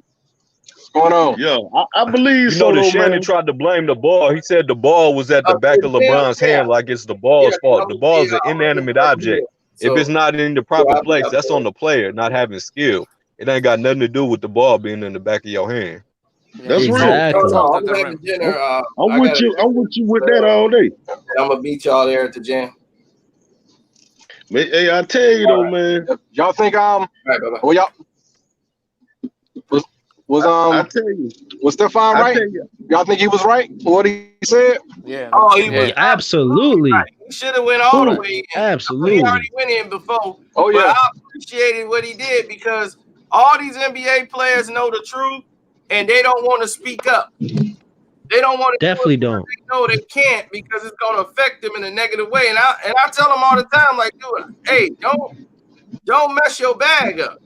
going on? Yeah, I believe so. That Shannon tried to blame the ball. He said the ball was at the back of LeBron's hand, like it's the ball's fault. The ball is an inanimate object. If it's not in the proper place, that's on the player not having skill. It ain't got nothing to do with the ball being in the back of your hand. That's exactly. real. I'm with you with that all day. I'm gonna beat y'all there at the gym. Hey, I tell you though, man. Y'all think well, y'all was I tell you, was Stephon right? Y'all think he was right for what he said? Yeah. Oh, he was absolutely. Right. He should have went all the way in. Absolutely. He already went in before. Oh yeah. But I appreciated what he did because all these NBA players know the truth and they don't want to speak up. They don't want to definitely don't. They know they can't because it's going to affect them in a negative way. And I tell them all the time, like, dude, hey, don't mess your bag up.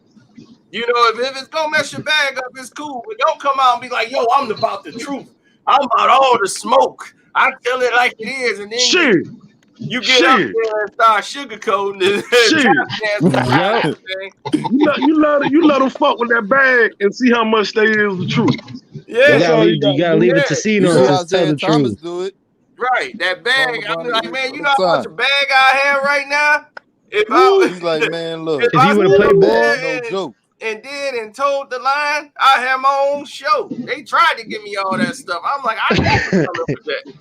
You know, if it's gonna mess your bag up, it's cool. But don't come out and be like, yo, I'm about the truth. I'm about all the smoke. I tell it like it is, and then you get up there and start sugarcoating it. You let them fuck with that bag and see how much they is the truth. Yeah, you gotta leave it to Cino to tell the truth. Do it. Right, that bag. I'm like, man, you know how much bag I have right now? He's like, man, look, if he would have played ball, no joke. And did and told the line, I have my own show. They tried to give me all that stuff. I'm like, I can't come up with that.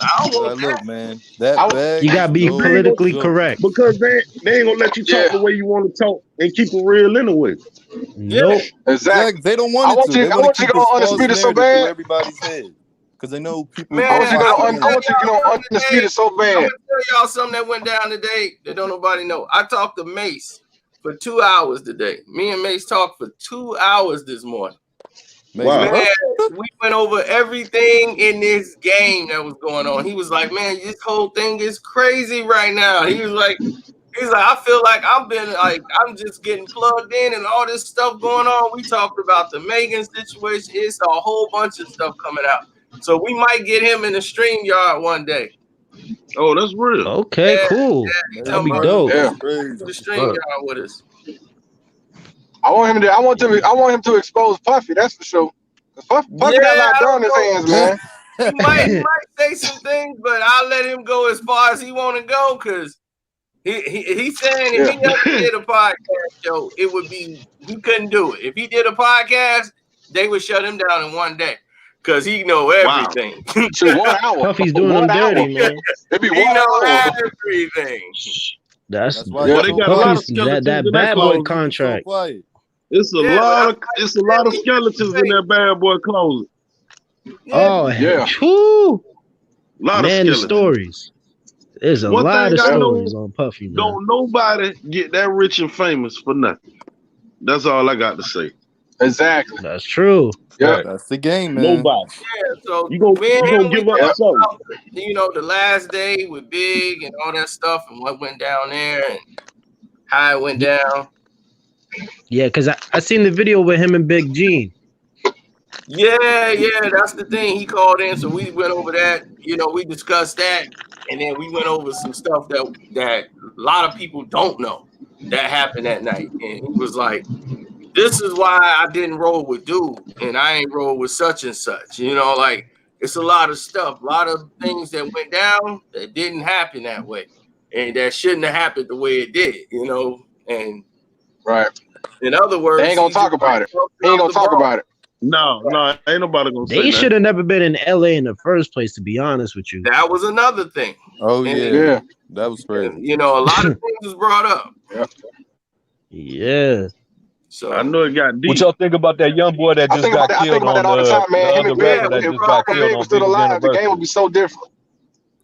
I don't want that. Look, man, that bag. You gotta be politically correct because they ain't gonna let you talk the way you want to talk and keep it real anyway. Nope. Exactly. They don't want to. I want you to go undisputed so bad. Everybody's head. Because they know people. Man, I want you to go undisputed so bad. I'm gonna tell y'all something that went down today that don't nobody know. I talked to Mace for 2 hours today. Me and Mace talked for 2 hours this morning. Wow. Man, we went over everything in this game that was going on. He was like, man, this whole thing is crazy right now. He's like, I feel like I'm just getting plugged in and all this stuff going on. We talked about the Megan situation. It's a whole bunch of stuff coming out. So we might get him in the StreamYard one day. Oh, that's real. Okay, cool. That'd be dope. Yeah. The StreamYard with us. I want him to expose Puffy. That's for sure. Puffy got a lot of dirt on his hands, man. He might say some things, but I'll let him go as far as he want to go because he's saying if he ever did a podcast show, it would be he couldn't do it. If he did a podcast, they would shut him down in one day. Because he know everything. Wow. 1 hour. Puffy's doing him dirty, man. It'd be he 1 know hour. everything. That's why Well, they got a lot of Puffy's skeletons that in that bad boy closet. contract. So quiet. It's a Yeah, lot but of a lot of skeletons in that bad boy closet. yeah. Oh, Yeah. whew. A lot of Man, the skeletons. stories. There's a One lot thing of I stories know, on Puffy, man. don't nobody get that rich and famous for nothing. That's all I got to say. Exactly. That's true. Yeah. That's the game, man. Nobody. Yeah, so You gonna me and him, we give up talked something. about, the last day with Big and all that stuff and what went down there and how it went down. Yeah, because I seen the video with him and Big Gene. Yeah, that's the thing. He called in, so we went over that. We discussed that, and then we went over some stuff that a lot of people don't know that happened that night. And he was like, "This is why I didn't roll with dude, and I ain't roll with such and such." Like it's a lot of stuff, a lot of things that went down that didn't happen that way, and that shouldn't have happened the way it did. And Right. in other words, They ain't gonna talk about it. He ain't gonna talk about it. No, ain't nobody gonna say They that. should have never been in LA in the first place, to be honest with you. That was another thing. Oh And- yeah. That was crazy. A lot of things was brought up. Yeah. So I know it got deep. What y'all think about that young boy that I just think got about that. I killed think about on that all the time, the man. Him other and rapper Big, that if just got Big killed on was still Big's alive, the game anniversary? would be so different.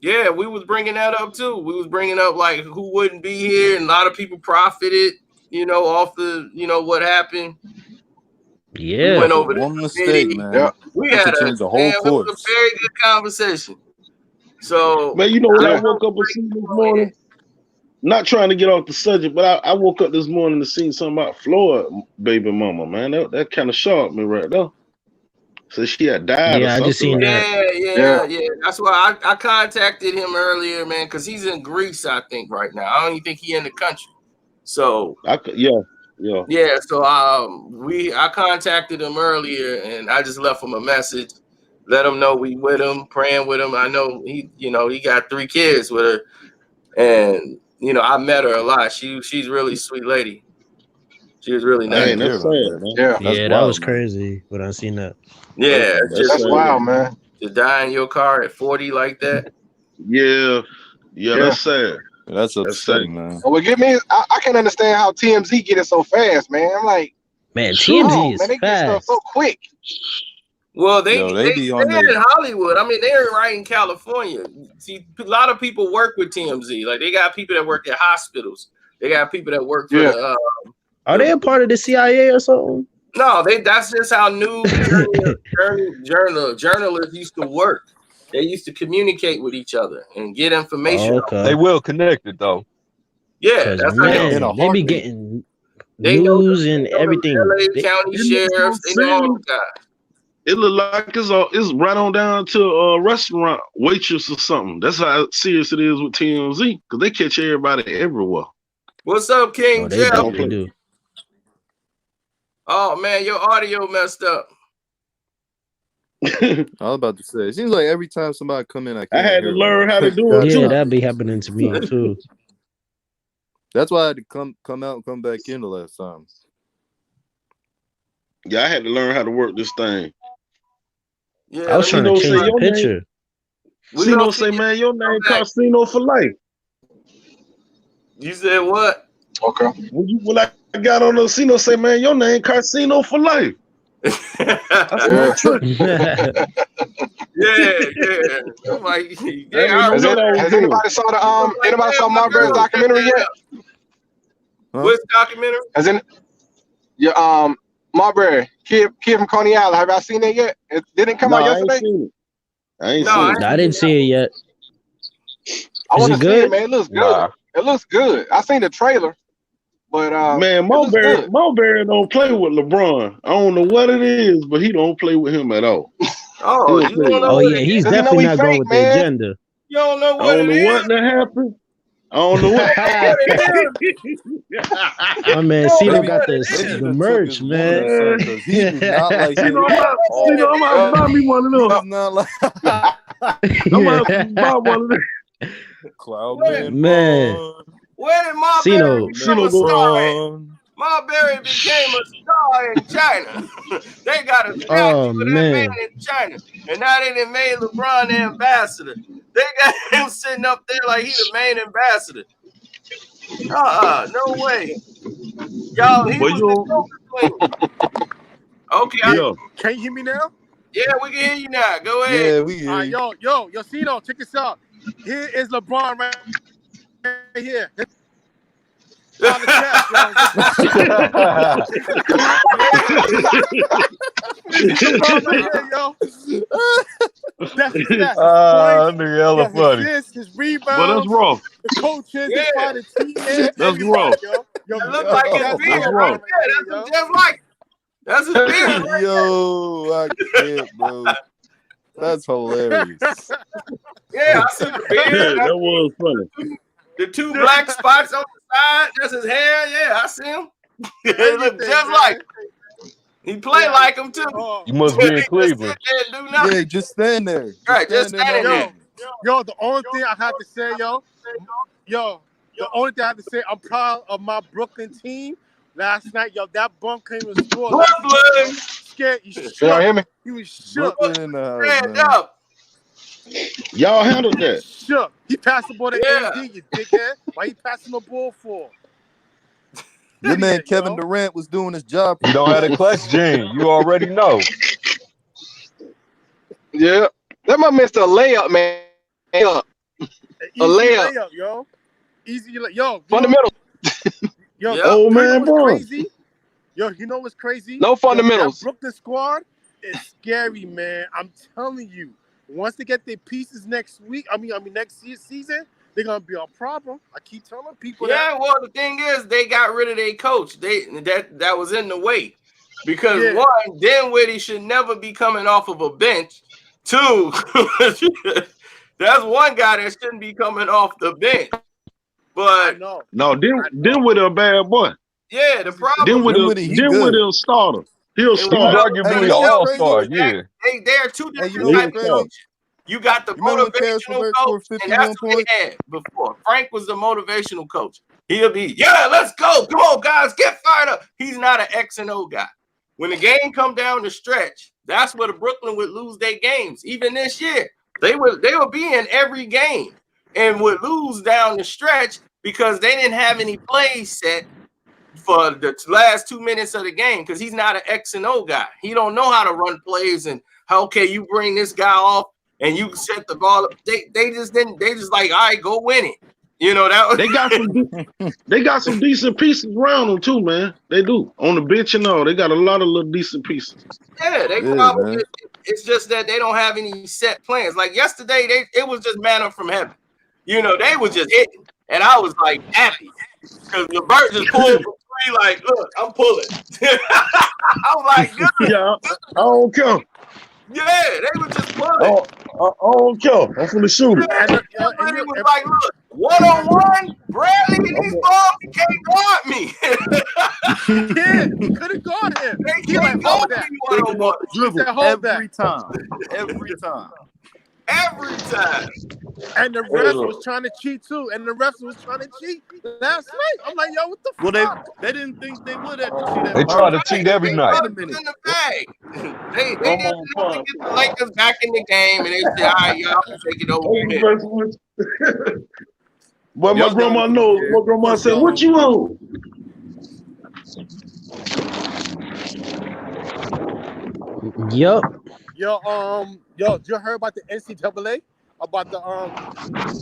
yeah, we was bringing that up too. We was bringing up like who wouldn't be here, and a lot of people profited, off the, what happened. Yeah. We went over One the mistake, committee. man. Yeah. We That had could change the whole it was course. a very good conversation. So Man, you know what I Yeah. woke up and seen this morning? Not trying to get off the subject, but I woke up this morning to see something about Floyd baby mama, man. That kind of shocked me right there. So she had died or Yeah, I something. just seen that. Yeah. That's why I contacted him earlier, man, because he's in Greece, I think, right now. I don't even think he in the country. So Yeah. So I contacted him earlier, and I just left him a message, let him know we with him, praying with him. I know he got 3 kids with her, and I met her a lot. She's really sweet lady. She was really nice. Dang, that's sad, man. Yeah. Yeah, that was crazy when I seen that. Yeah, That's wild, man. To die in your car at 40 like that. Yeah, that's sad. That's upsetting, man. Well, get me. I can't understand how TMZ get it so fast, man. I'm like, Man, Sure. TMZ is man, they get stuff fast. so quick. Well, they be on they're there. in Hollywood. I mean, they're right in California. See, a lot of people work with TMZ. Like they got people that work at hospitals. They got people that work for the. Are they a part of the CIA or something? No, that's just how news journalists used to work. They used to communicate with each other and get information. They will connect it though. Yeah, that's how they be getting they know news and everything. LA County sheriffs. They know all the guys. It look like it's right on down to a restaurant waitress or something. That's how serious it is with TMZ because they catch everybody everywhere. What's up, King They Jeff? definitely do. Oh man, your audio messed up. I was about to say, it seems like every time somebody come in, I had to learn how to do it. Yeah, that be happening to me too. That's why I had to come out and come back in the last time. Yeah, I had to learn how to work this thing. Yeah, I was trying to change the picture. Cino say, man, your name Casino for life. You said what? Okay. When I got on the Cino say, man, your name Casino for life. Yeah. I'm like, has anybody saw Marbury's documentary yet? Which documentary? As in, Marbury, kid from Coney Island. Have y'all seen it yet? It didn't come out yesterday. I didn't see it yet. I want to see good? it, man. It looks good. It looks good. I seen the trailer, but man, Marbury don't play with LeBron. I don't know what it is, but he don't play with him at all. He's definitely not going with the agenda. You don't know what I don't know what that happened. I don't know what. My man, Cino got the merch, man. He do not like him. I'm about to buy me one of those. He's not like. I'm about to buy one of them. Cloudman. Man. Where did Marbury become a star? Marbury became a star in China. They got a statue for that man in China. And now they done made LeBron the ambassador. They got him sitting up there like he's the main ambassador. No way. Y'all, he But was the you, go-between. Okay, yeah. Can you hear me now? yeah, we can hear you now. Go ahead. Yeah, we hear you. Yo, Cino, check this out. Here is LeBron right here. Father Cash, yo. LeBron right here, yo. That's his stats. Nigga, hella funny. Assists, his But that's rebounds, rough. the coaches, Yeah. his part of the team, and That's everybody, rough. yo. Yo, It looks like his beard that's right rough. there. That's just like. That's his beard right Yo, I can't, bro. That's hilarious. Yeah, I see the beard. That was funny. The two black spots on the side. That's his hair. Yeah, I see him. It look just like him. He play like him too. You must be in He just Cleveland. sit there and do nothing. Yeah, just stand there. Right, just stand there. Yo, the only thing I have to say, the only thing I have to say, I'm proud of my Brooklyn team. Last night, yo, that bunk came and scored. Brooklyn. Scared. He Y'all shook. hear me? He was shook. Brooklyn in the house, Stand man. up. Y'all handled that. Shook. He passed the ball to Yeah. AD, you dickhead. Why he passing the ball for? Your man Idiot, Kevin yo. Durant was doing his job. You don't have the clutch gene. You already know. Yeah. That might miss a layup, man. Layup. Easy layup. yo. Easy, yo. Fundamental. Yo, Yeah. Old you know man what's Bron. crazy? Yo, you know what's crazy? No fundamentals. That Brooklyn squad is scary, man. I'm telling you. Once they get their pieces next week, next season, they're gonna be a problem. I keep telling people Yeah, that. well, the thing is, they got rid of their coach. That was in the way. Because Yeah. one, Dinwiddie should never be coming off of a bench. Two, that's one guy that shouldn't be coming off the bench. But No, No, then with a bad boy. yeah, the problem Dinwiddie, he good. a starter. He'll It He's start. arguably Hey, an you know what's all-star. crazy? Yeah. they're two Hey, different you know what's types of crazy? coaches. You got the You remember when Karis motivational LeVert coach, scored and that's 51 what they had before. Frank was the motivational coach. He'll be, yeah, let's go. Come on, guys, get fired up. He's not an X and O guy. When the game come down the stretch, that's where the Brooklyn would lose their games. Even this year, they would be in every game and would lose down the stretch because they didn't have any plays set for the last 2 minutes of the game because he's not an X and O guy. He don't know how to run plays and how, okay, you bring this guy off and you set the ball up. They just like, all right, go win it. You know that was, They got some decent pieces around them too, man. They do on the bench and all. They got a lot of little decent pieces. yeah, they Yeah, probably. man. It's just that they don't have any set plans. Like yesterday, it was just manna from heaven. You know, they was just hitting, and I was like happy because LeVert just pulled from three. Like, look, I'm pulling. I was like, good. Yeah, I don't care. Yeah, they were just pulling. I don't care. I'm finna shoot it. Everybody was like, look, 1-on-1, Bradley and these balls, he can't guard me. Yeah, he couldn't guard him. They He like, can't hold guard that. me 1-on-1. He said, hold that. Every time. Every time. Every time. And the refs was trying to cheat too. And the refs was trying to cheat last night. I'm like, yo, what the Well, fuck? they didn't think they would have to cheat. They try to cheat every They night. put it in the bag. They didn't have to get the Lakers back in the game, and they said, all right, y'all can take it over here. But my grandma knows. My grandma said, "What you owe?" Yup. Yo, did you heard about the NCAA? About the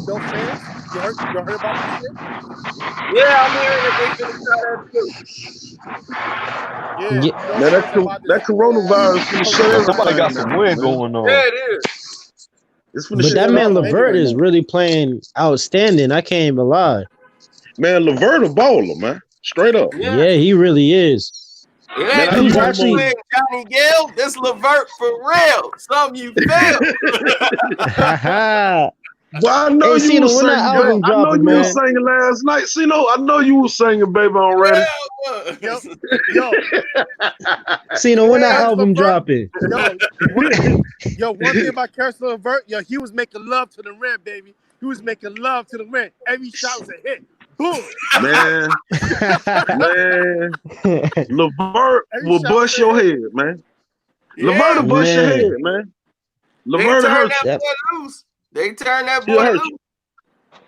no fans? You heard about that shit? Yeah, I'm hearing that they finna try that too. Yeah. Man, that coronavirus finna shut everything. Somebody got some wind going on. Yeah, it is. It's finna But shut that man everything. LeVert is really playing outstanding. I can't even lie. Man, LeVert a baller, man. Straight up. Yeah, he really is. It Man, ain't I no used to actually- playing Johnny Gill. This LeVert for real. Something you feel. Haha. But I know Hey, you Cino, was when singing. that album I know dropping, you man? was singing last night. Cino, I know you was singing, baby, on Reddit. Cino, when that Yeah, album LeVert. dropping? One thing about Karis LeVert, he was making love to the rim, baby. He was making love to the rim. Every shot was a hit. Boom. Man, LeVert will bust your head, man. LeVert will bust your Man. head, man. They LeVert turned hurts. that boy loose. They turned that He'll boy hurt loose. you.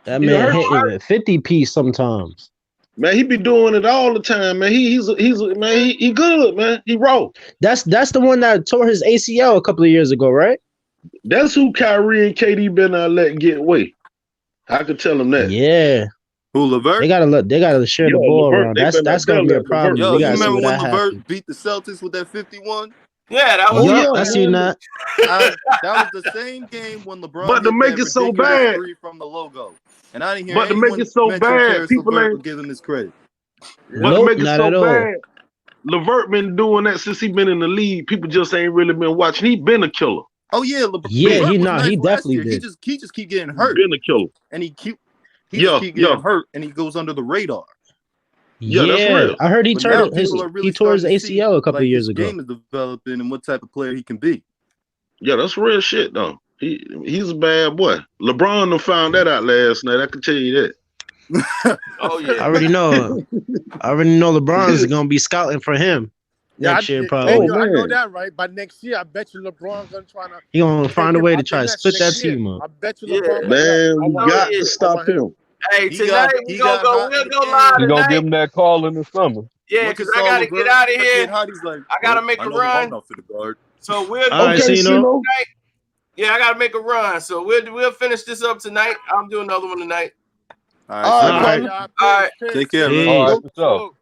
That You man heard hitting a 50 piece sometimes. Man, he be doing it all the time, man. He's man, he good, man. He raw. That's the one that tore his ACL a couple of years ago, right? That's who Kyrie and KD been letting get away. I could tell him that. Yeah. Who, LeVert? They gotta share the ball LeVert, around. they been That's out there gonna be a letting LeVert. problem. Yo, We you gotta see remember what when that LeVert happens. beat the Celtics with that 51? Yeah, that was Oh, Yup, yeah, I seen that. That was the same game when LeBron But to hit make that it so ridiculous bad, three from the logo. And I didn't hear but to make anyone it so mention bad, Karis people LeVert or ain't. give him his credit. But to Nope, make it not so at all. bad, LeVert been doing that since he been in the league. People just ain't really been watching. He been a killer. Oh yeah, Yeah, LeVert he was nice he last definitely year. did. He just keep getting He hurt, been a killer. and he just Yeah, keep yeah, getting hurt, and he goes under the radar. yeah. That's Yeah, real. I heard But now he people are really tore his starting to see ACL a couple of like years his ago. game is developing and what type of player he can be. Yeah, that's real shit though. He's a bad boy. LeBron done found that out last night. I can tell you that. Oh yeah. I already know. LeBron's gonna be scouting for him next year, probably. Oh I know man, that, right? By next year, I bet you LeBron gonna try to He gonna take find a him way to out the try to Nets split that next year. team up. I bet you Yeah. LeBron. man, I we want got him. to yeah. stop I want him. him. Hey, He tonight he we'll got hot in go the live game. You gonna tonight. give him that call in the summer? Yeah, Once he because I saw gotta get LeVert out of get here. hot, he's like, I gotta "Well, make I a know I'm run. not for the guard." So we'll All right, Okay, Cino. CeeLo. yeah, I gotta make a run. So we'll finish this up tonight. I'm doing another one tonight. All right, All so right, All right. partner. Y'all, All right. peace. take care, man. Peace. All right, Salute, for sure. salute.